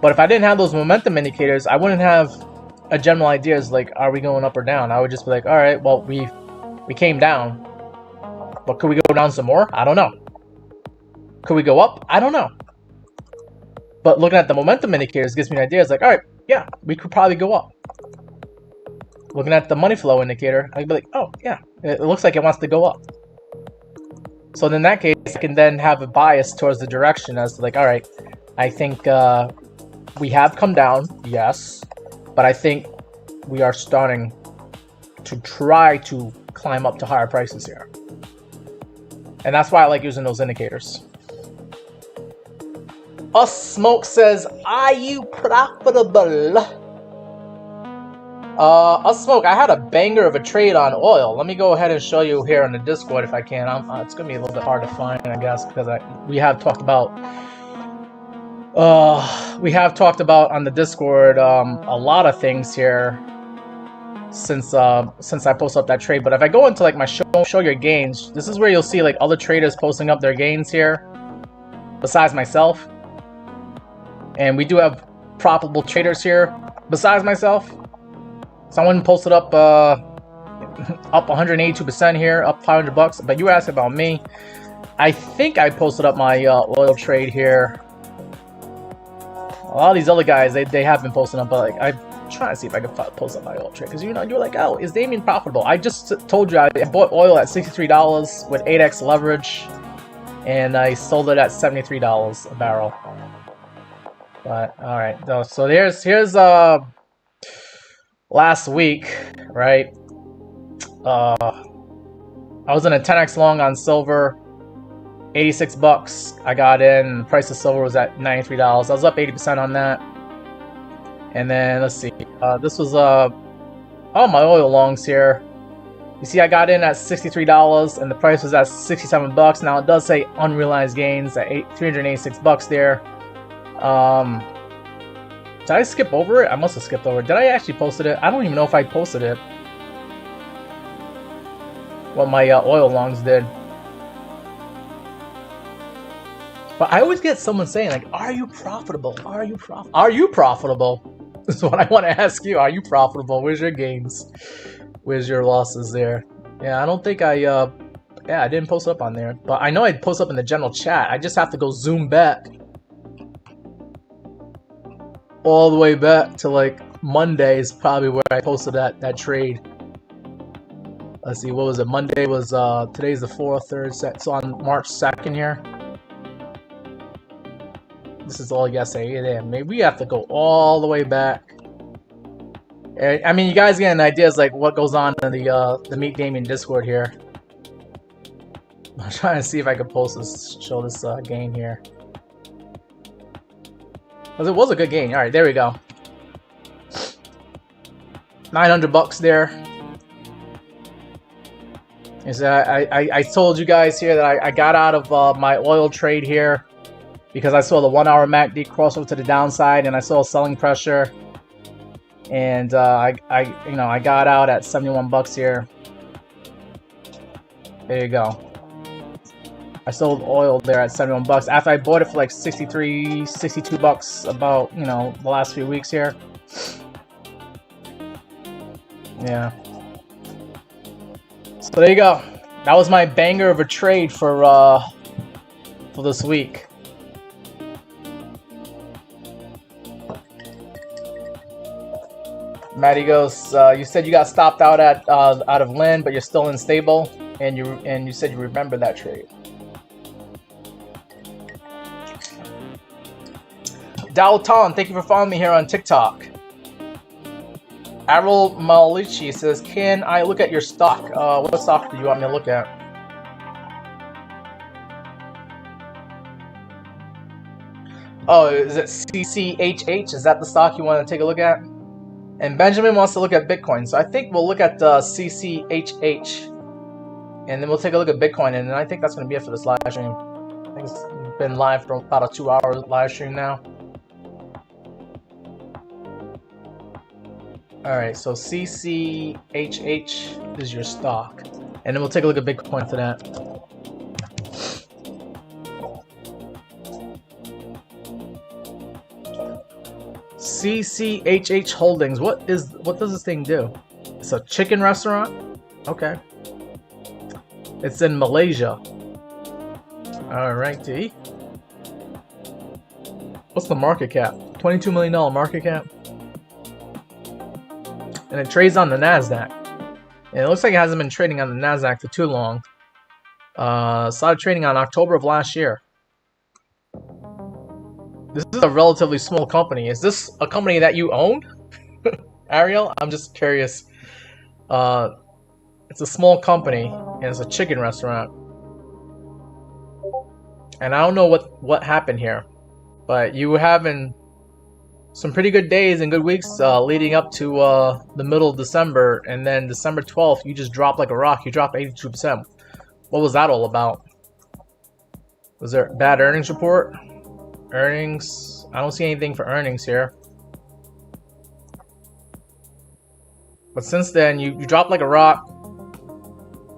S1: But if I didn't have those momentum indicators, I wouldn't have a general idea is like, are we going up or down? I would just be like, all right, well, we came down, but could we go down some more? I don't know. Could we go up? I don't know. But looking at the momentum indicators gives me an idea. It's like, all right, yeah, we could probably go up. Looking at the money flow indicator, I'd be like, oh, yeah, it looks like it wants to go up. So in that case, I can then have a bias towards the direction as to like, all right, I think we have come down, yes. But I think we are starting to try to climb up to higher prices here. And that's why I like using those indicators. Us Smoke says, are you profitable? Us Smoke, I had a banger of a trade on oil. Let me go ahead and show you here on the Discord if I can. It's going to be a little bit hard to find, I guess, because we have talked about on the Discord a lot of things here since I posted up that trade. But if I go into like my show your gains, this is where you'll see like other traders posting up their gains here besides myself. And we do have profitable traders here besides myself. Someone posted up 182% here, up $500. But you asked about me. I think I posted up my oil trade here. A lot of these other guys, they have been posting up, but like I'm trying to see if I can post up my oil trade because you're like, oh, is Damien profitable? I just told you I bought oil at $63 with 8x leverage, and I sold it at $73 a barrel. But all right, so here's last week, right? I was in a 10x long on silver. $86 I got in. The price of silver was at $93. I was up 80% on that. And then let's see, this was all my oil longs here. You see I got in at $63 and the price was at $67. Now it does say unrealized gains at $386 there. Did I skip over it? I must have skipped over it. Did I actually posted it? I don't even know if I posted it. What my oil longs did. But I always get someone saying like, "Are you profitable? Are you profitable? Are you profitable?" That's what I want to ask you. Are you profitable? Where's your gains? Where's your losses there? Yeah, I don't think I didn't post up on there. But I know I'd post up in the general chat. I just have to go zoom back. all the way back to like Monday is probably where I posted that trade. Let's see, what was it? Monday was today's the 4th, 3rd, so on March 2nd here. This is all yesterday. Maybe we have to go all the way back. I mean, you guys get an idea like what goes on in the Meat Gaming Discord here. I'm trying to see if I can show this gain here. Because it was a good gain. All right, there we go. 900 bucks there. And so I told you guys here that I got out of my oil trade here because I saw the 1 hour MACD cross over to the downside and I saw selling pressure. And I got out at 71 bucks here. There you go. I sold oil there at 71 bucks after I bought it for like 63, 62 bucks about, the last few weeks here. Yeah. So there you go. That was my banger of a trade for this week. Maddie goes, you said you got stopped out out of Lynn, but you're still in stable, and you said you remember that trade. Dalton, thank you for following me here on TikTok. Arul Malichi says, can I look at your stock? What stock do you want me to look at? Oh, is it CCHH? Is that the stock you want to take a look at? And Benjamin wants to look at Bitcoin. So I think we'll look at CCHH. And then we'll take a look at Bitcoin. And then I think that's going to be it for this live stream. I think it's been live for about a 2-hour live stream now. Alright, so CCHH is your stock. And then we'll take a look at Bitcoin after that. CCHH Holdings. What does this thing do? It's a chicken restaurant? Okay. It's in Malaysia. Alrighty. What's the market cap? $22 million market cap. And it trades on the NASDAQ. And it looks like it hasn't been trading on the NASDAQ for too long. Started trading on October of last year. This is a relatively small company. Is this a company that you own? Ariel? I'm just curious. It's a small company, and it's a chicken restaurant. And I don't know what happened here. But you were having some pretty good days and good weeks leading up to the middle of December, and then December 12th, you just dropped like a rock. You dropped 82%. What was that all about? Was there a bad earnings report? Earnings? I don't see anything for earnings here. But since then, you dropped like a rock,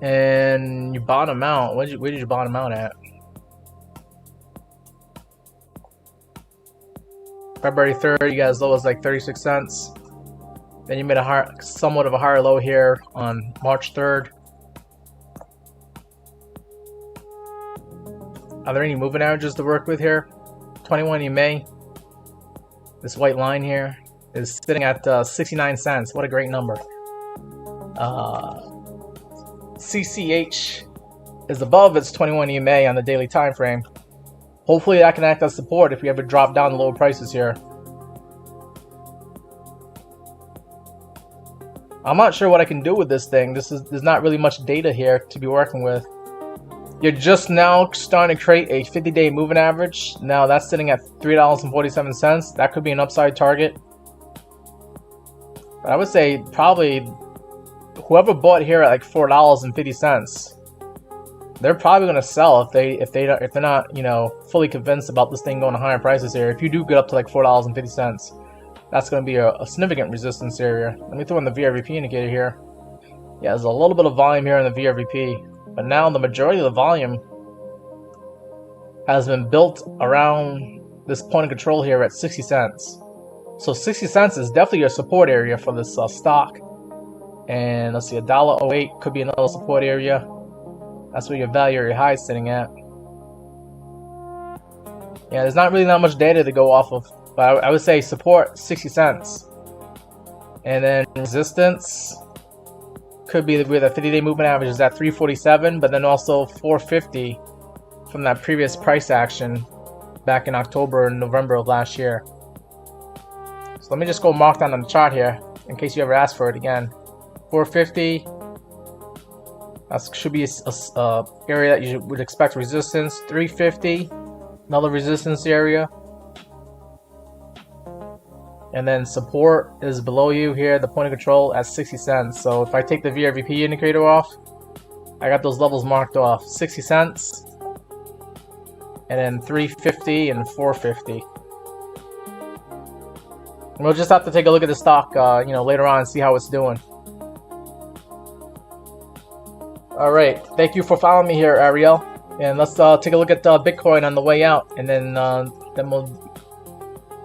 S1: and you bottom out. Where did you bottom out at? February 3rd, you got as low as like 36 cents. Then you made a somewhat of a higher low here on March 3rd. Are there any moving averages to work with here? 21 EMA. This white line here is sitting at 69 cents. What a great number. CCH is above its 21 EMA on the daily time frame. Hopefully that can act as support if we ever drop down the lower prices here. I'm not sure what I can do with this thing. There's not really much data here to be working with. You're just now starting to create a 50-day moving average. Now that's sitting at $3.47. That could be an upside target. But I would say probably whoever bought here at like $4.50. They're probably going to sell if they're not, fully convinced about this thing going to higher prices here. If you do get up to like $4.50, that's going to be a significant resistance area. Let me throw in the VRVP indicator here. Yeah, there's a little bit of volume here in the VRVP, but now the majority of the volume has been built around this point of control here at 60 cents. So 60 cents is definitely your support area for this stock. And let's see, $1.08 could be another support area. That's where your value area high is sitting at. Yeah, there's not really that much data to go off of. But I would say support 60 cents. And then resistance could be where the 50-day movement average is at 347, but then also 450 from that previous price action back in October and November of last year. So let me just go mark down on the chart here in case you ever ask for it again. 450. That should be a area that you would expect resistance. 350, another resistance area. And then support is below you here, the point of control at 60 cents. So if I take the VRVP indicator off, I got those levels marked off. 60 cents, and then 350 and 450. And we'll just have to take a look at the stock, later on and see how it's doing. All right, thank you for following me here, Ariel. And let's take a look at Bitcoin on the way out, and then I'll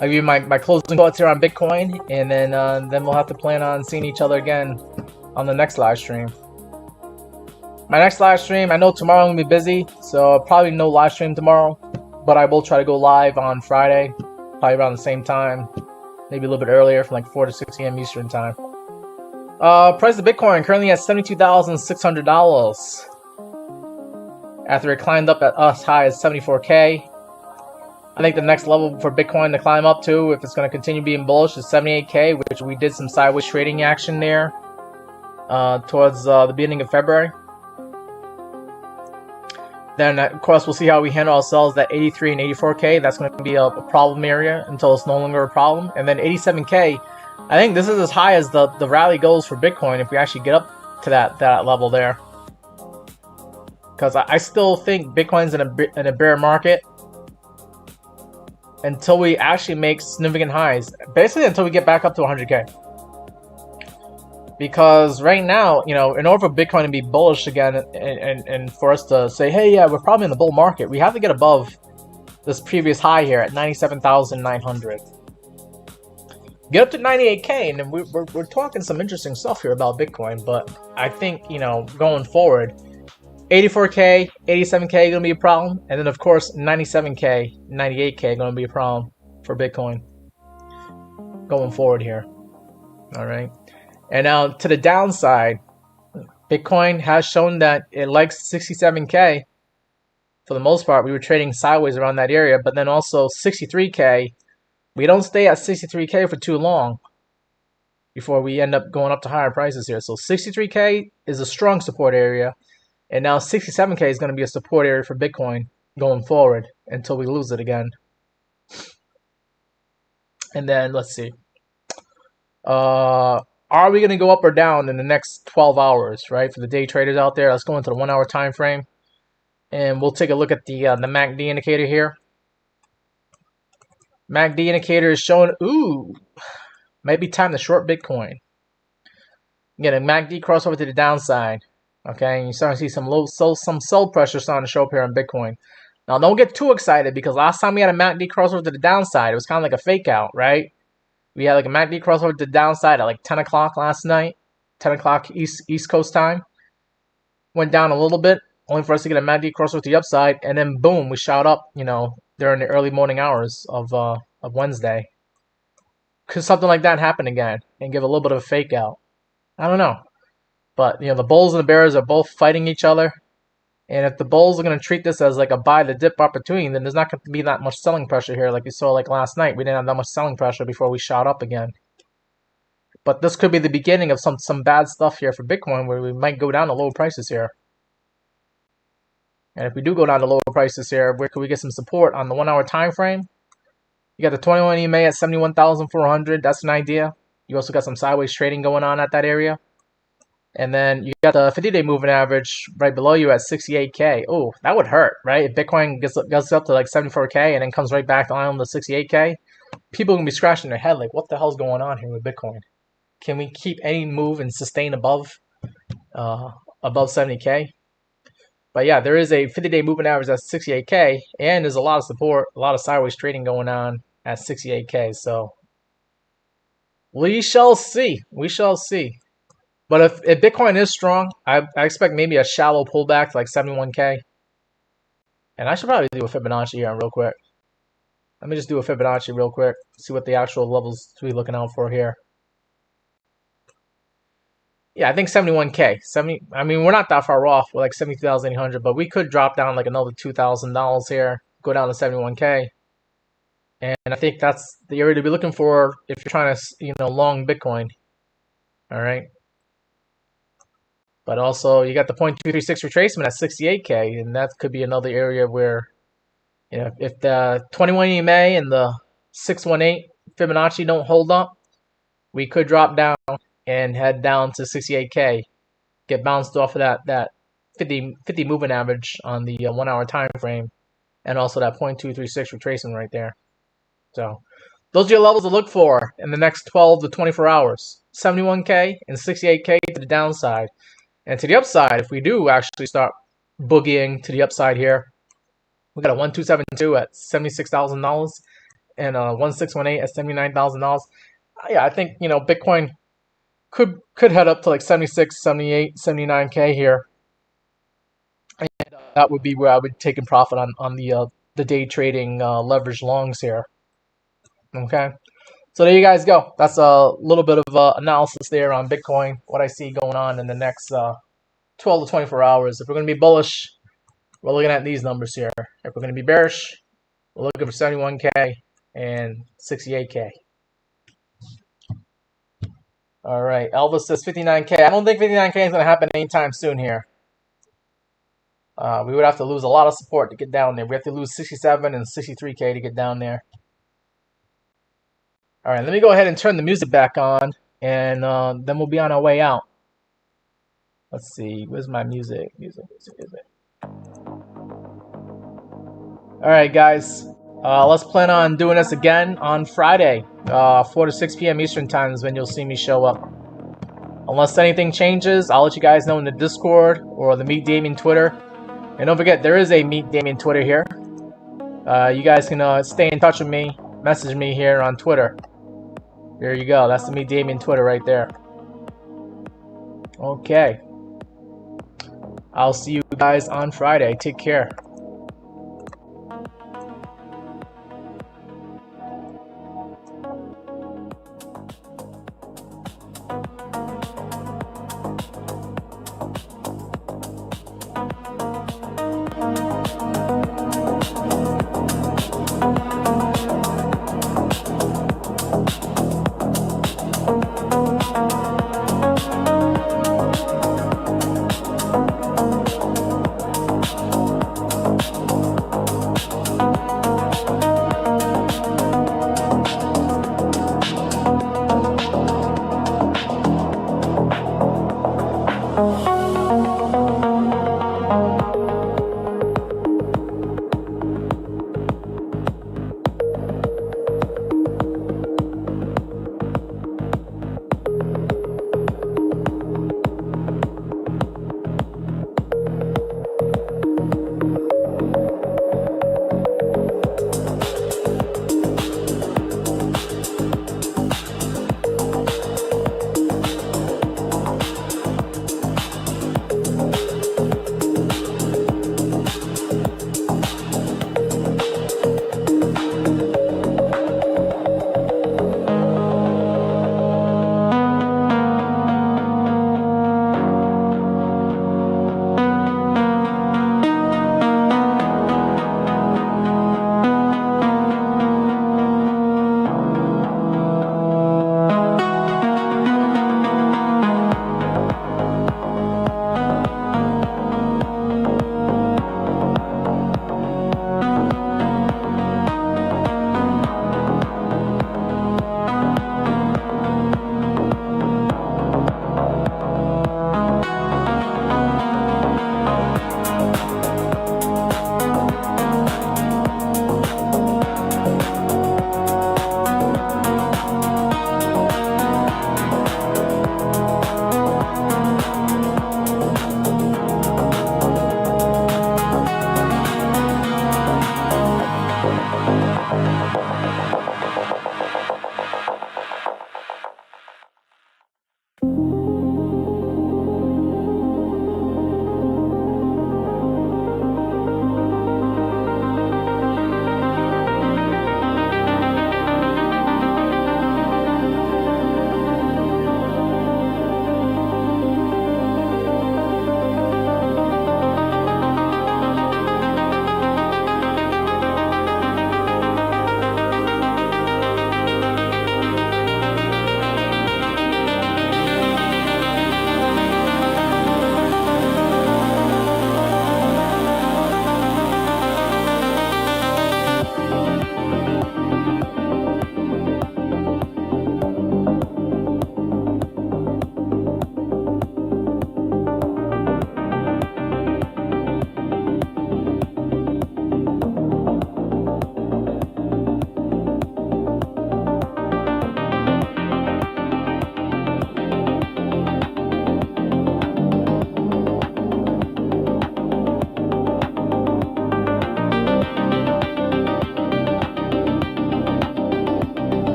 S1: give you my closing thoughts here on Bitcoin, and then we'll have to plan on seeing each other again on the next live stream. My next live stream, I know tomorrow I'm gonna be busy, so probably no live stream tomorrow, but I will try to go live on Friday, probably around the same time, maybe a little bit earlier, from like 4 to 6 a.m. Eastern time. Price of Bitcoin currently at $72,600 after it climbed up at as high as 74K. I think the next level for Bitcoin to climb up to, if it's going to continue being bullish, is 78K, which we did some sideways trading action there towards the beginning of February. Then, of course, we'll see how we handle ourselves at 83 and 84K. That's going to be a problem area until it's no longer a problem. And then 87K, I think this is as high as the rally goes for Bitcoin if we actually get up to that level there. Because I still think Bitcoin's in a bear market until we actually make significant highs. Basically until we get back up to 100K. Because right now, in order for Bitcoin to be bullish again and for us to say, hey, yeah, we're probably in the bull market, we have to get above this previous high here at 97,900. Get up to 98K, and then we're talking some interesting stuff here about Bitcoin. But I think, going forward, 84K, 87K gonna be a problem, and then of course 97K, 98K gonna be a problem for Bitcoin going forward here. All right, and now to the downside, Bitcoin has shown that it likes 67K. For the most part, we were trading sideways around that area, but then also 63K. We don't stay at 63K for too long before we end up going up to higher prices here. So 63K is a strong support area. And now 67K is going to be a support area for Bitcoin going forward until we lose it again. And then let's see. Are we going to go up or down in the next 12 hours, right? For the day traders out there, let's go into the 1 hour time frame. And we'll take a look at the MACD indicator here. MACD indicator is showing, might be time to short Bitcoin. Again, a MACD crossover to the downside. Okay, and you're starting to see some sell pressure starting to show up here on Bitcoin. Now, don't get too excited because last time we had a MACD crossover to the downside, it was kind of like a fake out, right? We had like a MACD crossover to the downside at like 10 o'clock last night, 10 o'clock East Coast time. Went down a little bit, only for us to get a MACD crossover to the upside, and then boom, we shot up, during the early morning hours of Wednesday. Could something like that happen again and give a little bit of a fake out? I don't know. But, the bulls and the bears are both fighting each other. And if the bulls are going to treat this as like a buy the dip opportunity, then there's not going to be that much selling pressure here like we saw like last night. We didn't have that much selling pressure before we shot up again. But this could be the beginning of some bad stuff here for Bitcoin where we might go down to lower prices here. And if we do go down to lower prices here, where could we get some support on the 1 hour time frame? You got the 21 EMA at 71,400. That's an idea. You also got some sideways trading going on at that area. And then you got the 50-day moving average right below you at 68K. Oh, that would hurt, right? If Bitcoin gets up to like 74K and then comes right back on the 68K, people are going to be scratching their head like, what the hell's going on here with Bitcoin? Can we keep any move and sustain above 70K? But yeah, there is a 50-day moving average at 68K, and there's a lot of support, a lot of sideways trading going on at 68K. So we shall see. We shall see. But if Bitcoin is strong, I expect maybe a shallow pullback to like 71K. And I should probably do a Fibonacci here real quick. Let me just do a Fibonacci real quick. See what the actual levels to be looking out for here. Yeah, I think 71K. 70. I mean, we're not that far off. We're like 72,800, but we could drop down like another $2,000 here, go down to 71K, and I think that's the area to be looking for if you're trying to, long Bitcoin. All right. But also, you got the 0.236 retracement at 68K, and that could be another area where, if the 21 EMA and the 618 Fibonacci don't hold up, we could drop down and head down to 68K, get bounced off of that 50 moving average on the 1 hour time frame, and also that 0.236 retracement right there. So those are your levels to look for in the next 12 to 24 hours. 71K and 68K to the downside. And to the upside, if we do actually start boogieing to the upside here, we got a 1272 at $76,000 and a 1618 at $79,000. Yeah, I think Bitcoin could head up to like 76, 78, 79K here, and that would be where I would take in profit on the day trading leverage longs here. Okay, so there you guys go. That's a little bit of analysis there on Bitcoin, what I see going on in the next 12 to 24 hours. If we're going to be bullish, we're looking at these numbers here. If we're going to be bearish, we're looking for 71K and 68K. All right, Elvis says 59K. I don't think 59K is going to happen anytime soon here. We would have to lose a lot of support to get down there. We have to lose 67 and 63K to get down there. All right, let me go ahead and turn the music back on, and then we'll be on our way out. Let's see, where's my music? Music. All right, guys, let's plan on doing this again on Friday, 4 to 6 p.m. Eastern time is when you'll see me show up. Unless anything changes, I'll let you guys know in the Discord or the Meet Damien Twitter. And don't forget, there is a Meet Damien Twitter here. You guys can stay in touch with me, message me here on Twitter. There you go. That's the Meet Damien Twitter right there. Okay. I'll see you guys on Friday. Take care.